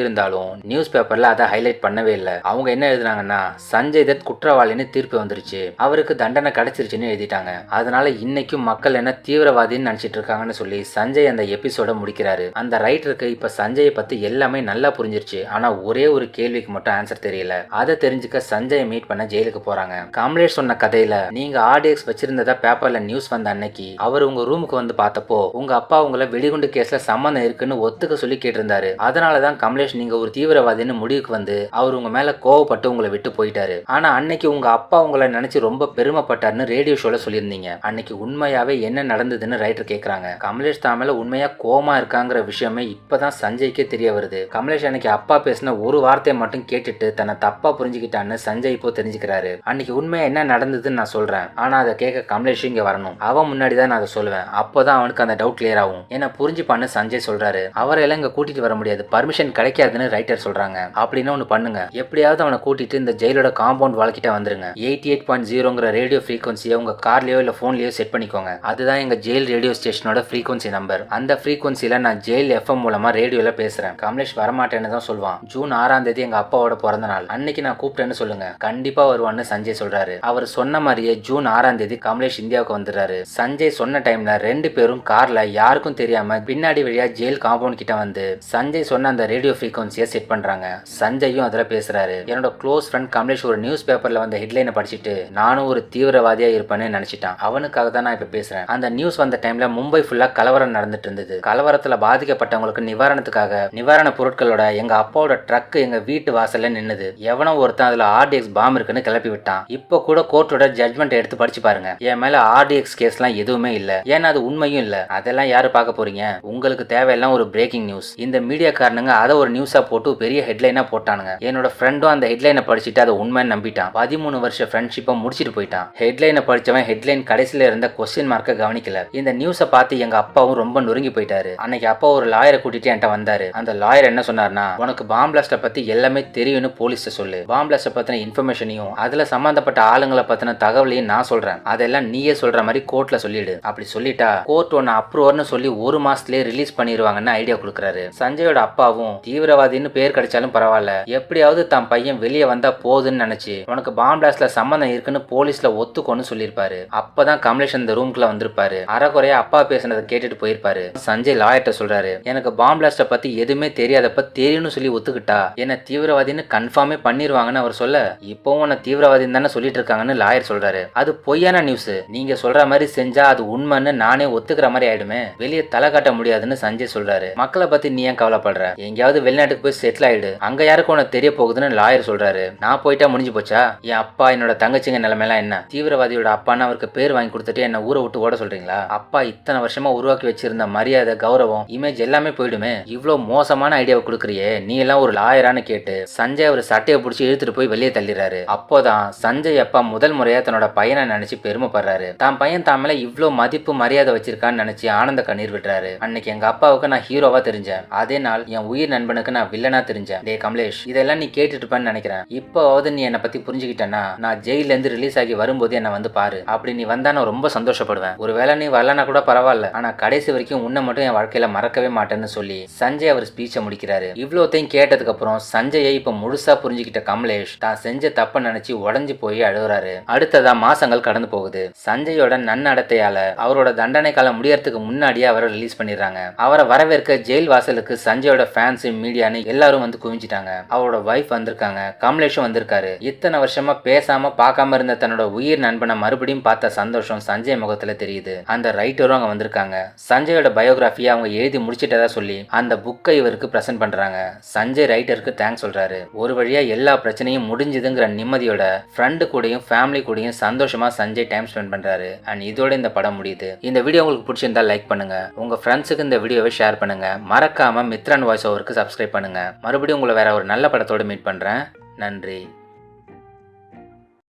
[SPEAKER 1] இருந்தாலும் நியூஸ் பேப்பர்ல அதை ஹைலைட் பண்ணவே இல்லை. அவங்க என்ன எழுதுனாங்கன்னா, சஞ்சய் தத் குற்றவாளின்னு தீர்ப்பு வந்துருச்சு, அவருக்கு தண்டனை கிடைச்சிருச்சுன்னு எழுதிட்டாங்க. அதனால இன்னைக்கும் மக்கள் என்ன தீவிரவாதின்னு நினைச்சிட்டு இருக்காங்கன்னு சொல்லி சஞ்சய் அந்த எபிசோட முடிக்கிறாரு. அந்த ரைட்டருக்கு இப்ப சஞ்சயை பத்தி எல்லாமே நல்லா புரிஞ்சிருச்சு. ஆனா ஒரே ஒரு கேள்விக்கு மட்டும் ஆன்சர் தெரியல. அதை தெரிஞ்சுக்க சஞ்சயை மீட் பண்ண ஜெயிலுக்கு போறாங்க. கமலேஷ் சொன்ன கதையில நீங்க ஆர்டிஎக்ஸ் வச்சிருந்ததா பேப்பர்ல நியூஸ் வந்த அன்னைக்கு அவர் உங்க ரூமுக்கு வந்து பார்த்தப்போ உங்க அப்பா உங்களை வெடிகுண்டு கேஸ்ல சம்மந்தம் இருக்குன்னு ஒத்துக்க சொல்லி கேட்டிருந்தாரு. அதனாலதான் கமலேஷ் நீங்க ஒரு தீவிரவாதின்னு முடிவுக்கு வந்து அவர் உங்க மேல கோவப்பட்டு உங்களை விட்டு போயிட்டாரு. ஆனா அன்னைக்கு உங்க அப்பா உங்களை நினைச்சு ரொம்ப பெருமைப்பட்டாருன்னு ரேடியோ ஷோல சொல்லியிருந்தீங்க. அன்னைக்கு உண்மையாவே என்ன நடந்ததுன்னு ரைட்டர் கேக்குறாங்க. கமலேஷ் தான் மேல உண்மையா கோமா இருக்காங்கிற விஷயமே இப்பதான் சஞ்சய்க்கே தெரிய வருது. கமலேஷ் அன்னைக்கு அப்பா பேசின ஒரு வார்த்தையை மட்டும் கேட்டுட்டு தன்னை தப்பா புரிஞ்சுக்கிட்டான்னு சஞ்சய் இப்போ தெரிஞ்சுக்கிறாரு. அன்னைக்கு உண்மையா என்ன நடந்ததுன்னு நான் சொல்றேன், ஆனா அதை கேட்க கமலேஷ் இங்க வரணும், அவன் முன்னாடிதான் நான் அதை சொல்லுவேன், அப்போதான் அவனுக்கு அந்த டவுட் கிளியர் ஆகும், என்ன புரிஞ்சுப்பான்னு சஞ்சய் சொல்றாரு. அவரையெல்லாம் இங்க கூட்டிட்டு வர முடியாது, பர்மிஷன் கிடைக்காதுன்னு ரைட்டர் சொல்றாங்க. அப்படின்னு ஒண்ணு பண்ணுங்க, எப்படியாவது அவனை கூட்டிட்டு இந்த ஜெயிலோட காம்பவுண்ட் வாழ்க்கிட்ட வந்துருங்க. 88.0ங்கிற ரேடியோ ஃப்ரீக்வன்சியை உங்க கார்லயோ இல்ல போன்லயோ செட் பண்ணிக்கோங்க. அதுதான் எங்க ஜெயில் ரேடியோ ஸ்டேஷனோட ஃப்ரீக்வன்சி நம்பர். அந்த ஃப்ரீக்வன்சில நான் ஜெயில் எஃப்எம் மூலமா ரேடியோல பேசுறேன். கமலேஷ் வரமாட்டேன்னு தான் சொல்வான். ஜூன் 6ஆம் தேதி எங்க அப்பாவோட பிறந்த நாள், அன்னைக்கு நான் கூப்பிட்டேன்னு சொல்லுங்க, கண்டிப்பா வருவான்னு சஞ்சய் சொல்றாரு. அவர் சொன்ன மாதிரியே ஜூன் 6ஆம் தேதி கமலேஷ் இந்தியாவுக்கு வந்துடுறாரு. சஞ்சய் சொன்ன டைம்ல 2 பேரும் கார்ல யாருக்கும் தெரியாம பின்னாடி வழியா ஜெயில் காம்பவுண்ட் கிட்ட வந்து சஞ்சய் சொன்ன அந்த ரேடியோ ஃப்ரீக்வன்சியை செட் பண்றாங்க. சஞ்சயும் அதுல பேசுறாரு. என்னோட க்ளோஸ் ஃப்ரெண்ட் கமலேஷ் ஒரு நியூஸ் பேப்பர்ல வந்த ஹெட்லைனை படிச்சுட்டு நானும் ஒரு தீவிரவாதியா இருப்பேன்னு நினைச்சிட்டான், அவனுக்காக தான் நான் இப்ப பேசுறேன். அந்த நியூஸ் வந்த டைம்ல மும்பை ஃபுல்லா கலவரம் நடந்துட்டு இருந்தது. கலவரத்துல பாதிக்கப்பட்டவங்களுக்கு நிவாரணத்துக்காக நிவாரண பொருட்களோட எங்க அப்பாவோட ட்ரக் எங்க வீட்டு வாசல்ல நின்னுது. எவனோ ஒருத்தன் அதுல ஆர்டிஎக்ஸ் பாம் இருக்குன்னு கிளப்பி விட்டான். இப்ப கூட கோர்ட்டோட ஜட்மெண்ட் எடுத்து படிச்சு பாருங்க. என் மேல ஆர்டிஎக்ஸ் கேஸ்லாம் எதுவுமே இல்ல, ஏன்னா அது உண்மையும் இல்ல. அதெல்லாம் யாரு பார்க்க போறீங்க? உங்களுக்கு தேவையெல்லாம் ஒரு பிரேக்கிங் நியூஸ். இந்த மீடியா காரணங்க அதை ஒரு நியூஸா போட்டு பெரிய ஹெட்லைனா போட்டானுங்க. என்னோட ஃப்ரெண்டும் அந்த ஹெட்லைனை படிச்சுட்டு அதை உண்மைன்னு நம்பிட்டான். 13 வருஷ ஃப்ரெண்ட்ஷிப்பை முடிச்சிட்டு போயிட்டான். ஹெட்லைனை படிச்சவன் ஹெட்லைன் கடைசியில இருந்த கொஸ்டின் மார்க்கை கவனிக்கல. இந்த நியூஸை பார்த்து எங்க அப்பாவும் ரொம்ப நொறுங்கி போயிட்டாரு. அன்னைக்கு அப்பா ஒரு லாயரை கூட்டிட்டு என்கிட்ட வந்தாரு. அந்த லாயர் என்ன சொன்னார்னா, உனக்கு பாம் பிளாஸ்ட பத்தி எல்லாமே தெரியும்னு போலீஸ்ட சொல்லு, பாம் பிளாஸ்ட பத்தின இன்ஃபர்மேஷனையும் அதுல சம்பந்தப்பட்ட ஆளுங்களை பத்தின தகவலையும் நான் சொல்றேன், அதெல்லாம் நீயே சொல்ற மாதிரி கோர்ட்ல சொல்லிடு. அப்படி சொல்லிட்டா கோர்ட் ஒன்னு அப்ரூவர்னு சொல்லி 1 மாசத்துலயே ரிலீஸ் பண்ணிடுவாங்கன்னு ஐடியா கொடுக்குறாரு. சஞ்சயோட அப்பாவும் தீவிரவாதின்னு பேர் கிடைச்சாலும் பரவாயில்ல, எப்படியாவது தான் பையன் வெளியே வந்தா போதுன்னு நினைச்சு உனக்கு பாம் பிளாஸ்ட்ல சம்பந்தம் இருக்குன்னு போலீஸ்ல ஒத்துக்கொன்னு சொல்லியிருப்பாரு. அப்பதான் கமலேஷ் இந்த ரூம்குள்ள வந்திருப்பாரு. அரைக்குறையா அப்பா பேசினதை கேட்டுட்டு போயிருப்பாரு. சஞ்சய் லாயர்ட்ட சொல்றாரு, எனக்கு பாம் பிளாஸ்ட பத்தி எதுவுமே தெரியாதப்ப தெரியும்னு சொல்லி ஒத்துக்கிட்டா என்ன தீவிரவாதின்னு கன்ஃபார்மே பண்ணிருவாங்கன்னு அவர் சொல்ல, இப்பவும் உன்னை தீவிரவாதின்னு தானே சொல்லிட்டு இருக்காங்கன்னு லாயர் சொல்றாரு. அது பொய்யான நியூஸ், நீங்க சொல்ற மாதிரி செஞ்சா அது உண்மைன்னு நானே ஒத்துக்கிற மாதிரி ஆயிடுமே, வெளியே தலை காட்ட முடியாதுன்னு சஞ்சய் சொல்றாரு. மக்களை பத்தி நீ ஏன் கவலைப்படுற, எங்கேயாவது வெளிநாட்டுக்கு போய் செட்டில் ஆயிடு, அங்க யாருக்கு உனக்கு தெரிய போகுதுன்னு லாயர் சொல்றாரு. நான் போயிட்டா முடிஞ்சு போச்சா? என் அப்பா என்னோட தங்கச்சிங்க நிலைமையெல்லாம் என்ன? தீவிரவாதியோட அப்பான்னு அவருக்கு பேர் வாங்கி கொடுத்துட்டு என்ன ஊரை விட்டு ஓட சொல்றீங்களா? அப்பா இத்தனை வருஷமா உருவாக்கி வச்சிருந்த மரியாதை, கௌரவம், இமேஜ் எல்லாமே போயிடுமே. இவ்வளவு மோசமான ஐடியாவை கொடுக்குறியே, நீ எல்லாம் ஒரு லாயரான்னு கேட்டு சஞ்சய் அவர் சட்டையை பிடிச்சி இழுத்துட்டு போய் வெளியே தள்ளிடுறாரு. அப்போதான் சஞ்சய் அப்பா முதல் முறையா தன்னோட பையனை நினைச்சு பெருமைப்படுறாரு. தான் பையன் தான் மேல இவ்வளவு மதிப்பு மரியாதை வச்சிருக்கான்னு நினைச்சு ஆனந்த கண்ணீர் விடுறாரு. அன்னைக்கு எங்க அப்பாவுக்கு நான் ஹீரோவா தெரிஞ்சேன், அதே நாள் என் உயிர் நண்பனுக்கு நான் வில்லனா தெரிஞ்சேன். டே கமலேஷ், இதெல்லாம் நீ கேட்டுட்டு இருப்பேன்னு நினைக்கிறேன். இப்போவாவது நீ என்னை பத்தி புரிஞ்சுக்கிட்டேன்னா நான் ஜெயில இருந்து ரிலீஸ் ஆகி வரும்போது என்ன வந்து பாரு. அப்படி நீ வந்தா நான் ரொம்ப சந்தோஷப்படுவேன். ஒருவேளை நீ வரலனா கூட பரவாயில்ல, ஆனா கடைசி வரைக்கும் உன்னை மட்டும் என் வாழ்க்கையில மறக்கவே மாட்டேன்னு சொல்லி சஞ்சய் அவர் ஸ்பீச்சை முடிக்கிறாரு. இவ்வளோத்தையும் கேட்டதுக்கு அப்புறம் சஞ்சயை இப்ப முழுசா புரிஞ்சுக்கிட்ட கமலேஷ் தான் செஞ்ச தப்ப நினைச்சு உடஞ்சு போய் அழுகுறாரு. அடுத்ததா மாசங்கள் கடந்து போகுது. சஞ்சயோட நன்னடத்தையால அவரோட தண்டனை காலம் முடியறதுக்கு முன்னாடியே அவரை ரிலீஸ் பண்ணிடுறாங்க. அவரை வரவேற்க ஜெயில் வாசலுக்கு சஞ்சயோட ஃபேன்ஸ், மீடியான்னு எல்லாரும் வந்து குவிஞ்சிட்டாங்க. அவரோட வைஃப் வந்திருக்காங்க, கமலேஷும் வந்திருக்காரு. இத்தனை வருஷமா பேசாம பார்க்காம இருந்த தன்னோட உயிர் நண்பனை மறுபடியும் பார்த்த சந்தோஷம் சஞ்சய் முகத்துல தெரியுது. அந்த ரைட்டரும் அங்க வந்திருக்காங்க. சஞ்சயோட பயோகிராஃபியை அவங்க எழுதி முடிச்சிட்டதா சொல்லி அந்த புக்கை இவருக்கு பிரசன்ட் பண்றாங்க. சஞ்சய் ரைட்டருக்கு தேங்க்ஸ் சொல்றாரு. ஒரு வழியா எல்லா பிரச்சனையும் முடிஞ்சதுங்கிற நிம்மதியோட ஃப்ரெண்டு கூடயும் ஃபேமிலி கூடயும் சந்தோஷமா சஞ்சய் டைம் ஸ்பெண்ட் பண்றாரு. அண்ட் இதோட இந்த படம் முடியுது. இந்த வீடியோ உங்களுக்கு பிடிச்சிருந்தா லைக் பண்ணுங்க, உங்க ஃப்ரெண்ட்ஸுக்கு இந்த வீடியோவை ஷேர் பண்ணுங்க, மறக்காம மித்ரன் வாய்ஸ் ஓவருக்கு சப்ஸ்கிரைப் பண்ணுங்க. மறுபடியும் உங்களை வேற ஒரு நல்ல படத்தோட மீட் பண்றேன். நன்றி.